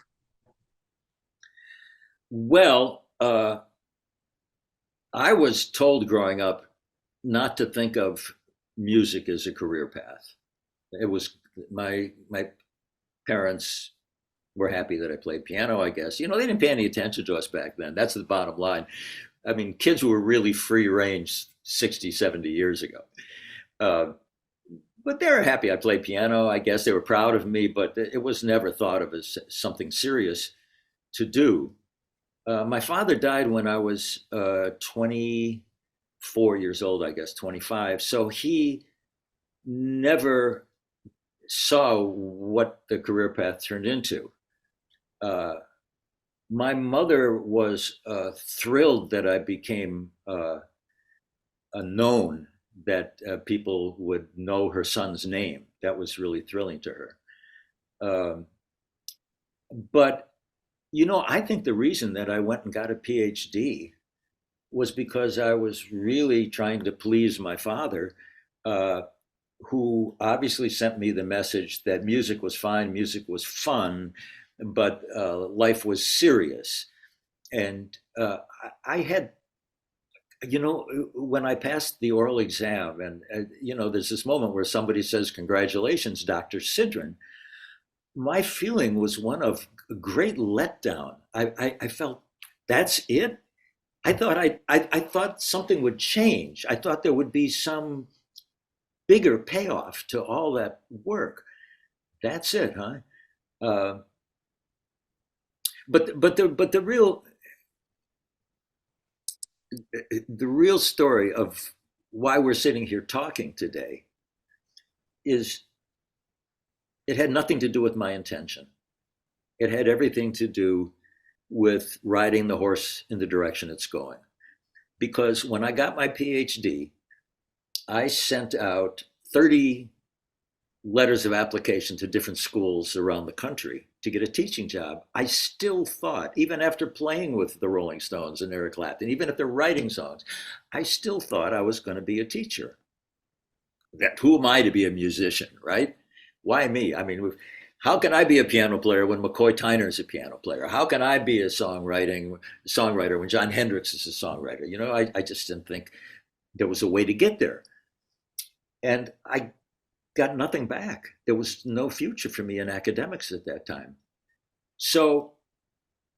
Speaker 2: Well, I was told growing up not to think of music as a career path. It was my parents were happy that I played piano, I guess. You know, they didn't pay any attention to us back then. That's the bottom line. I mean, kids were really free range 60, 70 years ago. Uh, but they were happy I played piano. I guess they were proud of me, but it was never thought of as something serious to do. My father died when I was 24 years old, I guess, 25. So he never saw what the career path turned into. Uh, my mother was thrilled that I became known that people would know her son's name. That was really thrilling to her. Um, but, I think the reason that I went and got a PhD was because I was really trying to please my father, uh, who obviously sent me the message that music was fine, music was fun, but life was serious. And I had, when I passed the oral exam, and there's this moment where somebody says, "Congratulations, Dr. Sidran." My feeling was one of great letdown. I felt, that's it. I thought something would change. I thought there would be some bigger payoff to all that work. That's it, huh? Uh, but the real story of why we're sitting here talking today is, it had nothing to do with my intention. It had everything to do with riding the horse in the direction it's going. Because when I got my PhD, I sent out 30 letters of application to different schools around the country to get a teaching job. I still thought, even after playing with the Rolling Stones and Eric Clapton, even if they're writing songs, I still thought I was going to be a teacher. That, who am I to be a musician, right? Why me? I mean, how can I be a piano player when McCoy Tyner is a piano player? How can I be a songwriter when John Hendricks is a songwriter? I just didn't think there was a way to get there. And I got nothing back. There was no future for me in academics at that time. So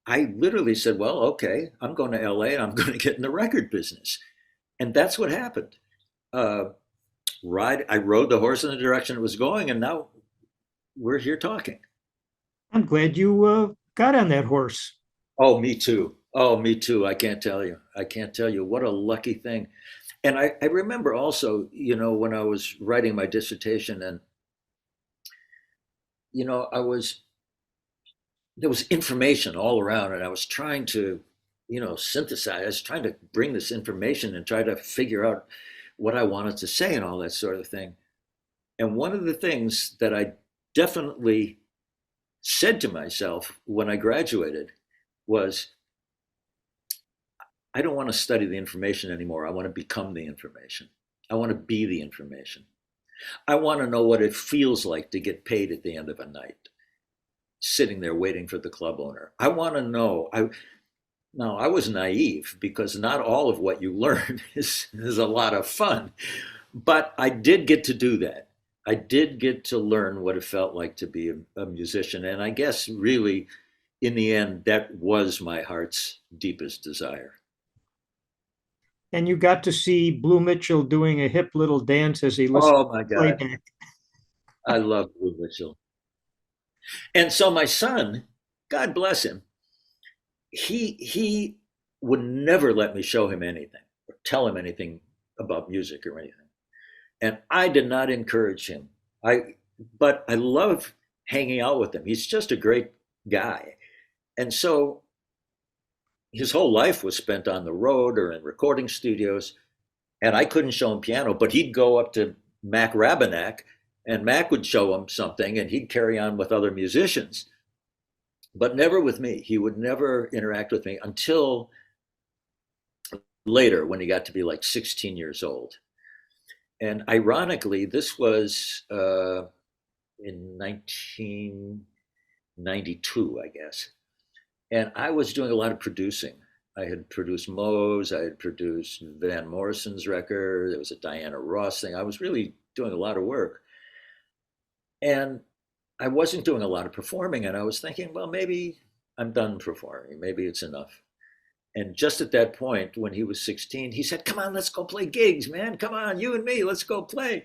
Speaker 2: I literally said, well, okay, I'm going to LA and I'm going to get in the record business. And that's what happened. I rode the horse in the direction it was going, and now we're here talking.
Speaker 1: I'm glad you got on that horse.
Speaker 2: Oh, me too. Oh, me too. I can't tell you. I can't tell you what a lucky thing. And I remember also, when I was writing my dissertation, and there was information all around, and I was trying to, synthesize. I was trying to bring this information and try to figure out what I wanted to say and all that sort of thing. And one of the things that I definitely said to myself when I graduated was, I don't want to study the information anymore. I want to become the information. I want to be the information. I want to know what it feels like to get paid at the end of a night, sitting there waiting for the club owner. I want to know. Now, I was naive, because not all of what you learn is a lot of fun. But I did get to do that. I did get to learn what it felt like to be a musician. And I guess really, in the end, that was my heart's deepest desire.
Speaker 1: And you got to see Blue Mitchell doing a hip little dance as he listened
Speaker 2: Oh my
Speaker 1: to
Speaker 2: God.
Speaker 1: playback.
Speaker 2: I love Blue Mitchell. And so my son, God bless him, he would never let me show him anything or tell him anything about music or anything. And I did not encourage him. But I love hanging out with him. He's just a great guy. And so his whole life was spent on the road or in recording studios. And I couldn't show him piano, but he'd go up to Mac Rabenak, and Mac would show him something, and he'd carry on with other musicians, but never with me. He would never interact with me until later, when he got to be like 16 years old. And ironically, this was in 1992, I guess. And I was doing a lot of producing. I had produced Moe's, I had produced Van Morrison's record, there was a Diana Ross thing. I was really doing a lot of work. And I wasn't doing a lot of performing, and I was thinking, well, maybe I'm done performing. Maybe it's enough. And just at that point, when he was 16, he said, come on, let's go play gigs, man. Come on, you and me, let's go play.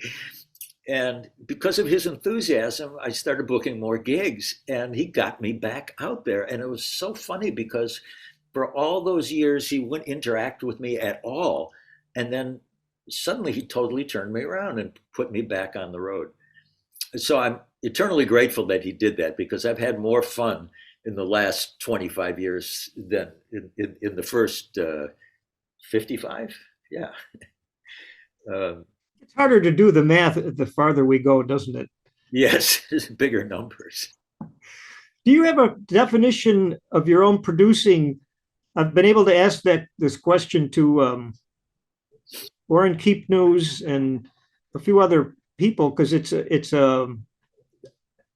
Speaker 2: And because of his enthusiasm, I started booking more gigs, and he got me back out there. And it was so funny, because for all those years, he wouldn't interact with me at all. And then suddenly he totally turned me around and put me back on the road. So I'm eternally grateful that he did that, because I've had more fun in the last 25 years than in the first 55. Yeah.
Speaker 1: It's harder to do the math the farther we go, doesn't it?
Speaker 2: Yes, bigger numbers.
Speaker 1: Do you have a definition of your own producing? I've been able to ask this question to Warren Keep News and a few other people because it's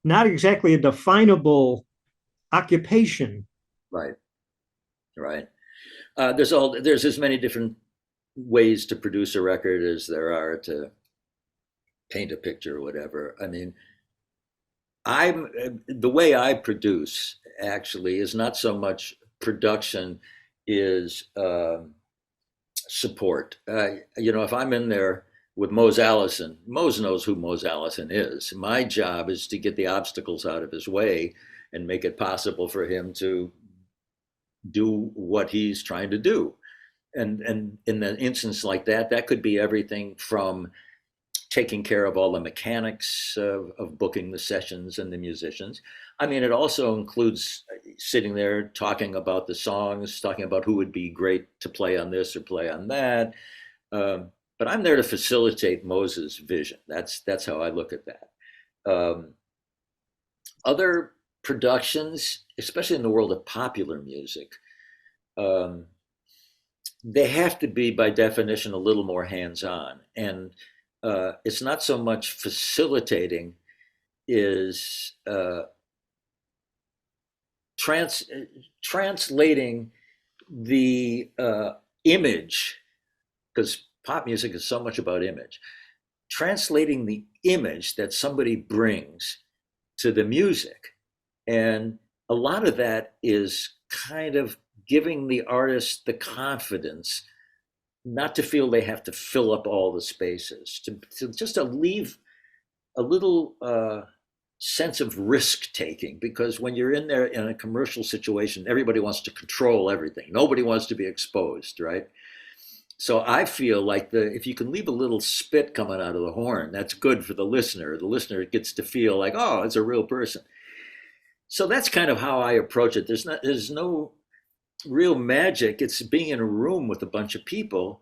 Speaker 1: not exactly a definable occupation.
Speaker 2: Right, right. There's as many different ways to produce a record as there are to paint a picture or whatever. I mean, I'm the way I produce actually is not so much production, is support. If I'm in there with Mose Allison, Mose knows who Mose Allison is. My job is to get the obstacles out of his way and make it possible for him to do what he's trying to do. And in an instance like that, that could be everything from taking care of all the mechanics of booking the sessions and the musicians. I mean, it also includes sitting there talking about the songs, talking about who would be great to play on this or play on that. But I'm there to facilitate Moses' vision. That's how I look at that. Other productions, especially in the world of popular music, um, they have to be, by definition, a little more hands-on. And it's not so much facilitating, is trans translating the image, because pop music is so much about image, translating the image that somebody brings to the music. And a lot of that is kind of giving the artist the confidence not to feel they have to fill up all the spaces, to just to leave a little sense of risk taking, because when you're in there in a commercial situation, everybody wants to control everything. Nobody wants to be exposed, right? So I feel like if you can leave a little spit coming out of the horn, that's good for the listener. The listener gets to feel like, oh, it's a real person. So that's kind of how I approach it. There's no real magic. It's being in a room with a bunch of people,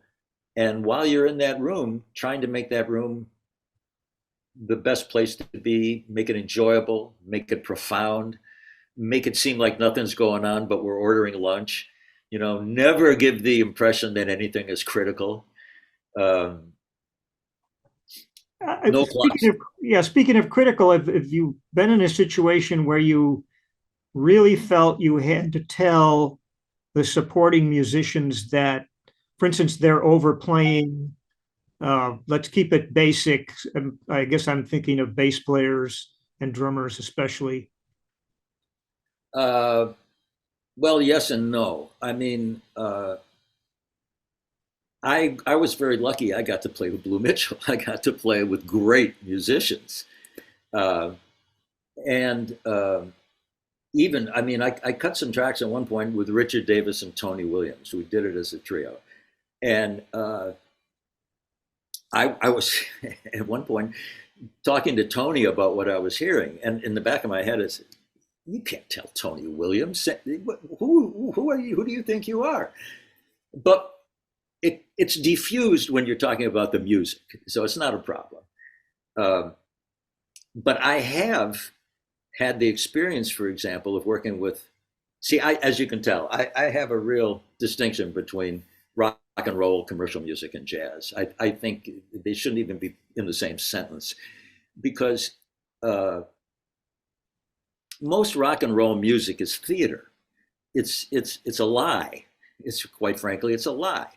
Speaker 2: and while you're in that room, trying to make that room the best place to be, make it enjoyable, make it profound, make it seem like nothing's going on, but we're ordering lunch. Never give the impression that anything is critical. Um, no
Speaker 1: Speaking
Speaker 2: class.
Speaker 1: of yeah, speaking of critical, have you been in a situation where you really felt you had to tell the supporting musicians that, for instance, they're overplaying? Let's keep it basic. I guess I'm thinking of bass players and drummers, especially.
Speaker 2: Uh, well, yes and no. I mean, I was very lucky. I got to play with Blue Mitchell. I got to play with great musicians, uh, and even I mean, I cut some tracks at one point with Richard Davis and Tony Williams. We did it as a trio, and I was at one point talking to Tony about what I was hearing, and in the back of my head is, you can't tell Tony Williams. Who are you? Who do you think you are? But it's diffused when you're talking about the music, so it's not a problem. Um, but I have had the experience, for example, of working with. See, as you can tell, I have a real distinction between rock and roll, commercial music, and jazz. I think they shouldn't even be in the same sentence, because uh, most rock and roll music is theater. It's a lie. It's quite frankly, it's a lie.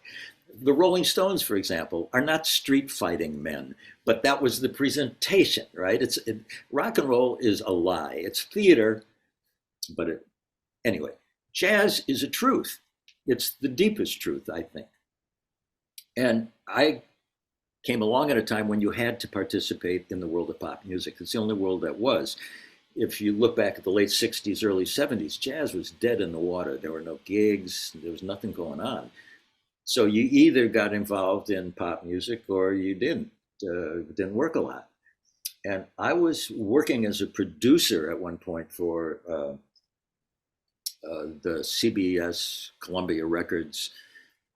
Speaker 2: The Rolling Stones, for example, are not street fighting men, but that was the presentation, right? Rock and roll is a lie. It's theater, but anyway, jazz is a truth. It's the deepest truth, I think. And I came along at a time when you had to participate in the world of pop music. It's the only world that was. If you look back at the late 60s, early 70s, jazz was dead in the water. There were no gigs, there was nothing going on. So you either got involved in pop music or you didn't. Didn't work a lot. And I was working as a producer at one point for the CBS Columbia Records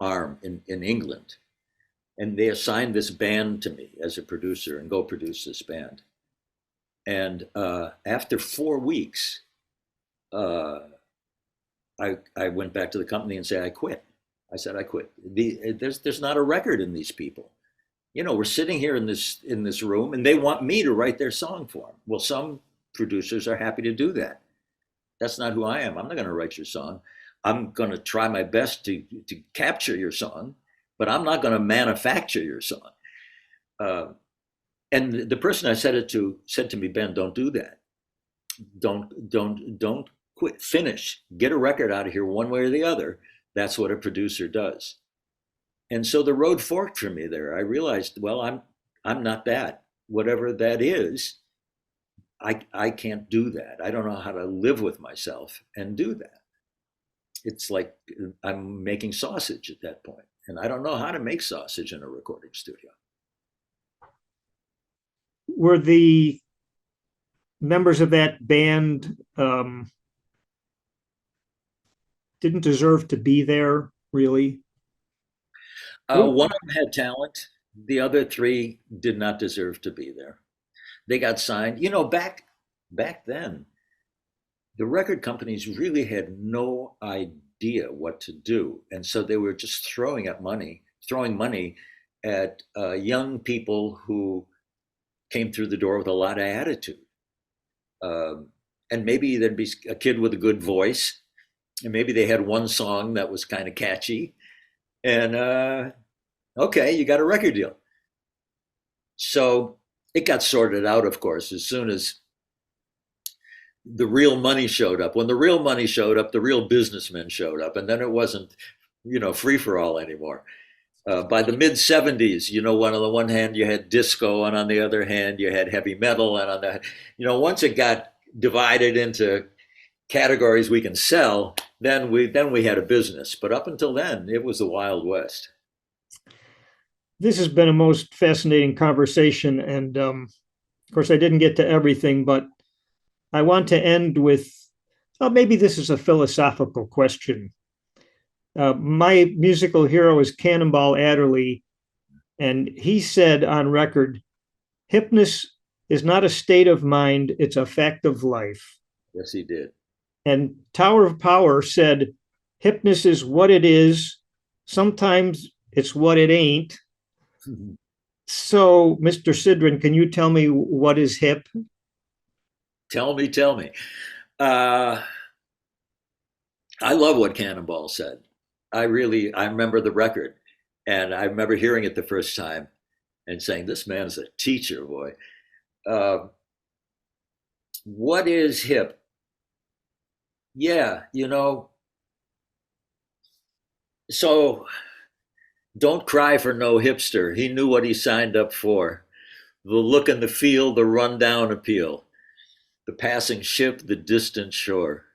Speaker 2: arm in England. and they assigned this band to me as a producer and go produce this band. And after 4 weeks, I went back to the company and said, I quit. I said, I quit. There's not a record in these people. You know, we're sitting here in this room, and they want me to write their song for them. Well, some producers are happy to do that. That's not who I am. I'm not going to write your song. I'm going to try my best to capture your song, but I'm not going to manufacture your song. And the person I said it to said to me, Ben, don't do that. Don't quit. Finish. Get a record out of here one way or the other. That's what a producer does. And so the road forked for me there. I realized, well, I'm not that. Whatever that is, I can't do that. I don't know how to live with myself and do that. It's like I'm making sausage at that point, and I don't know how to make sausage in a recording studio.
Speaker 1: Were the members of that band didn't deserve to be there, really?
Speaker 2: One of them had talent. The other three did not deserve to be there. They got signed. You know, back then, the record companies really had no idea what to do, and so they were just throwing money at young people who came through the door with a lot of attitude. And maybe there'd be a kid with a good voice, and maybe they had one song that was kind of catchy, and okay, you got a record deal. So it got sorted out, of course, as soon as the real money showed up. When the real money showed up, the real businessmen showed up, and then it wasn't, free for all anymore. By the mid 70s, on the one hand you had disco, and on the other hand you had heavy metal, and on the, once it got divided into categories we can sell, then we had a business. But up until then, it was the Wild West.
Speaker 1: This has been a most fascinating conversation, and of course I didn't get to everything, but I want to end with, maybe this is a philosophical question. My musical hero is Cannonball Adderley, and he said on record, "Hypnosis is not a state of mind, it's a fact of life."
Speaker 2: Yes, he did.
Speaker 1: And Tower of Power said, "Hypnosis is what it is, sometimes it's what it ain't." So, Mr. Sidran, can you tell me what is hip?
Speaker 2: Tell me. I love what Cannonball said. I remember the record, and I remember hearing it the first time and saying, this man's a teacher, boy. What is hip? Yeah, so don't cry for no hipster. He knew what he signed up for. The look and the feel, the rundown appeal, the passing ship, the distant shore.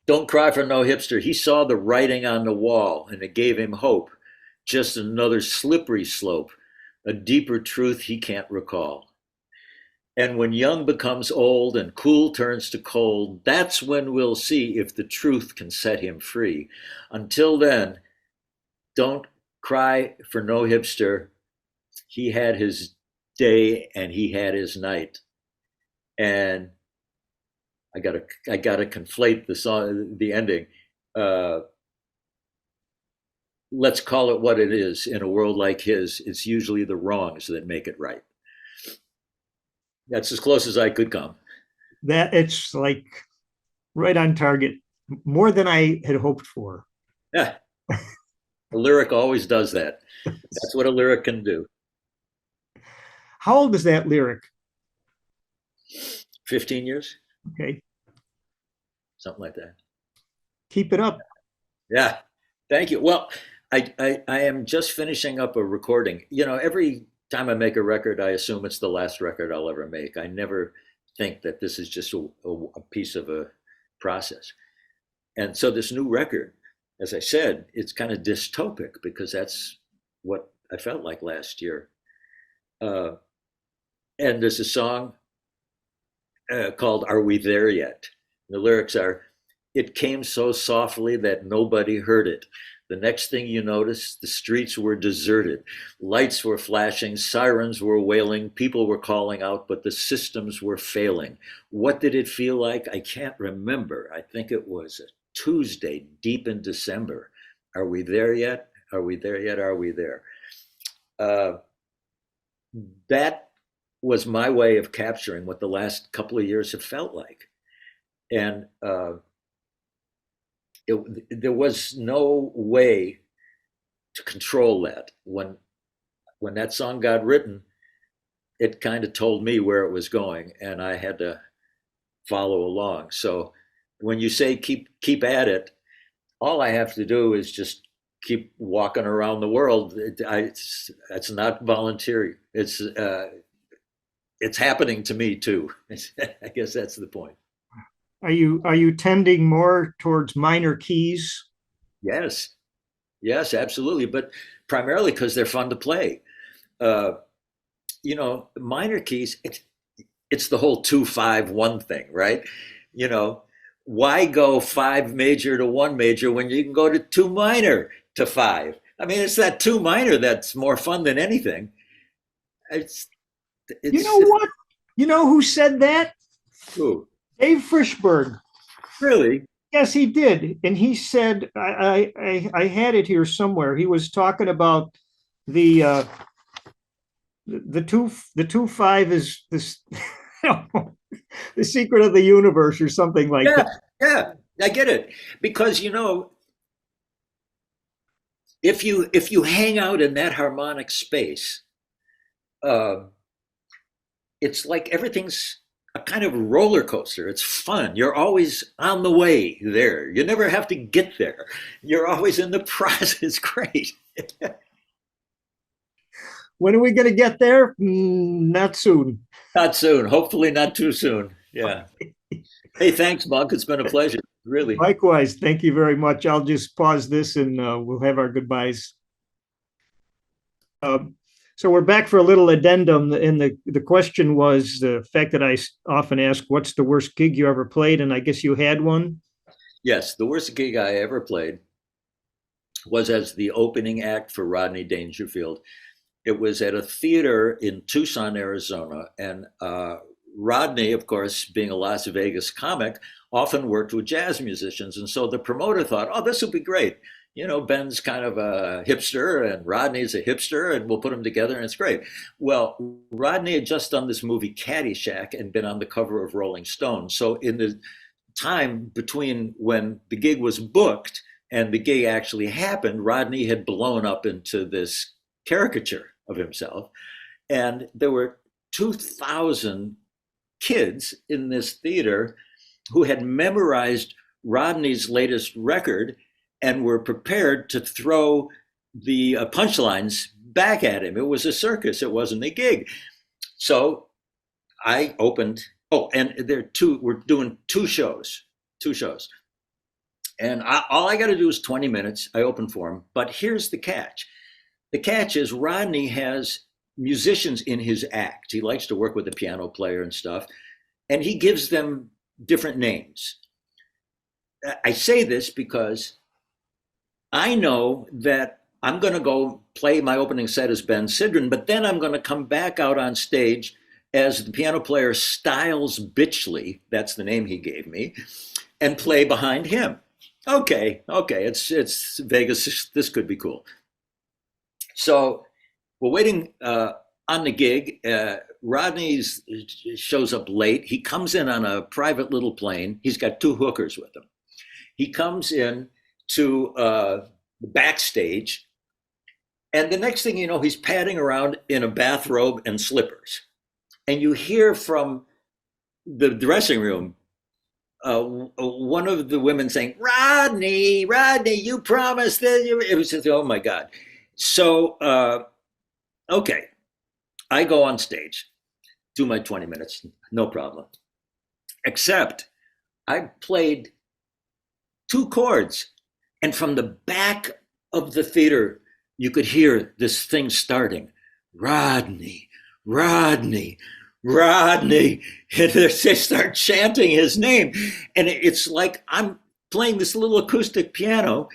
Speaker 2: Don't cry for no hipster. He saw the writing on the wall, and it gave him hope. Just another slippery slope, a deeper truth he can't recall. And when young becomes old and cool turns to cold, that's when we'll see if the truth can set him free. Until then, don't cry for no hipster. He had his day and he had his night. And I gotta conflate the song, the ending. Let's call it what it is. In a world like his, it's usually the wrongs that make it right. That's as close as I could come.
Speaker 1: That it's like right on target, more than I had hoped for.
Speaker 2: Yeah, a lyric always does that. That's what a lyric can do.
Speaker 1: How old is that lyric?
Speaker 2: 15 years.
Speaker 1: Okay.
Speaker 2: Something like that.
Speaker 1: Keep it up.
Speaker 2: Yeah. Thank you. Well, I am just finishing up a recording. Every time I make a record, I assume it's the last record I'll ever make. I never think that this is just a piece of a process. And so this new record, as I said, it's kind of dystopic because that's what I felt like last year. And there's a song called "Are We There Yet?" The lyrics are, "It came so softly that nobody heard it. The next thing you notice, the streets were deserted. Lights were flashing, sirens were wailing, people were calling out, but the systems were failing. What did it feel like? I can't remember. I think it was a Tuesday, deep in December. Are we there yet? Are we there yet? Are we there? Uh, that was my way of capturing what the last couple of years have felt like. And there was no way to control that. When that song got written, it kind of told me where it was going, and I had to follow along. So when you say keep at it, all I have to do is just keep walking around the world. It's not volunteer. It's happening to me too. I guess that's the point.
Speaker 1: Are you tending more towards minor keys?
Speaker 2: Yes, yes, absolutely. But primarily because they're fun to play. Uh, minor keys. It's the whole 2-5-1 thing, right? You know, why go 5 major to 1 major when you can go to 2 minor to 5? I mean, it's that 2 minor that's more fun than anything. It's
Speaker 1: You know what? You know who said that?
Speaker 2: Ooh,
Speaker 1: Dave Frischberg.
Speaker 2: really?
Speaker 1: Yes, he did. And he said, I had it here somewhere. He was talking about the the 2-5 is this the secret of the universe or something like
Speaker 2: Yeah,
Speaker 1: that.
Speaker 2: yeah, I get it. Because if you hang out in that harmonic space, uh, it's like everything's a kind of roller coaster. It's fun. You're always on the way there. You never have to get there. You're always in the process. It's great.
Speaker 1: When are we going to get there? Not soon.
Speaker 2: Not soon. Hopefully, not too soon. Yeah. Hey, thanks, Monk. It's been a pleasure. Really.
Speaker 1: Likewise. Thank you very much. I'll just pause this and we'll have our goodbyes. So we're back for a little addendum. And the question was the fact that I often ask, what's the worst gig you ever played? And I guess you had one.
Speaker 2: Yes, the worst gig I ever played was as the opening act for Rodney Dangerfield. It was at a theater in Tucson, Arizona. And Rodney, of course, being a Las Vegas comic, often worked with jazz musicians. And so the promoter thought, oh, this will be great. Ben's kind of a hipster and Rodney's a hipster, and we'll put them together and it's great. Well, Rodney had just done this movie Caddyshack and been on the cover of Rolling Stone. So in the time between when the gig was booked and the gig actually happened, Rodney had blown up into this caricature of himself. And there were 2,000 kids in this theater who had memorized Rodney's latest record and were prepared to throw the punchlines back at him. It was a circus. It wasn't a gig. So I opened. Oh, and we're doing two shows. And all I got to do is 20 minutes. I open for him. But here's the catch. The catch is Rodney has musicians in his act. He likes to work with a piano player and stuff. And he gives them different names. I say this because I know that I'm going to go play my opening set as Ben Sidran, but then I'm going to come back out on stage as the piano player Styles Bitchley, that's the name he gave me, and play behind him. Okay, it's Vegas. This could be cool. So we're waiting on the gig. Rodney shows up late. He comes in on a private little plane. He's got 2 hookers with him. He comes in to the backstage, and the next thing you know, he's padding around in a bathrobe and slippers. And you hear from the dressing room one of the women saying, Rodney, you promised that. It was just, oh my God. So, okay, I go on stage, do my 20 minutes, no problem. Except I played 2 chords, and from the back of the theater, you could hear this thing starting, Rodney. And they start chanting his name. And it's like I'm playing this little acoustic piano,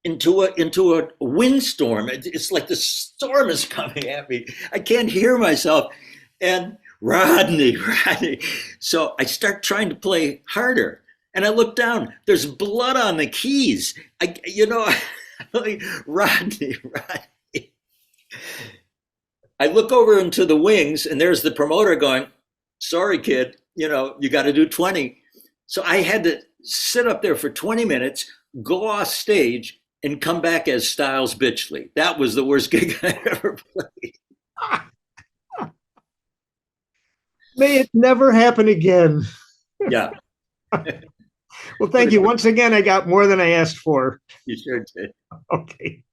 Speaker 2: into a windstorm. It's like the storm is coming at me. I can't hear myself. And Rodney. So I start trying to play harder. And I look down, there's blood on the keys. Like, Rodney. I look over into the wings, and there's the promoter going, sorry, kid, you got to do 20. So I had to sit up there for 20 minutes, go off stage, and come back as Styles Bitchley. That was the worst gig I ever played.
Speaker 1: May it never happen again.
Speaker 2: Yeah.
Speaker 1: Well, thank you. Once again, I got more than I asked for.
Speaker 2: You sure did.
Speaker 1: Okay.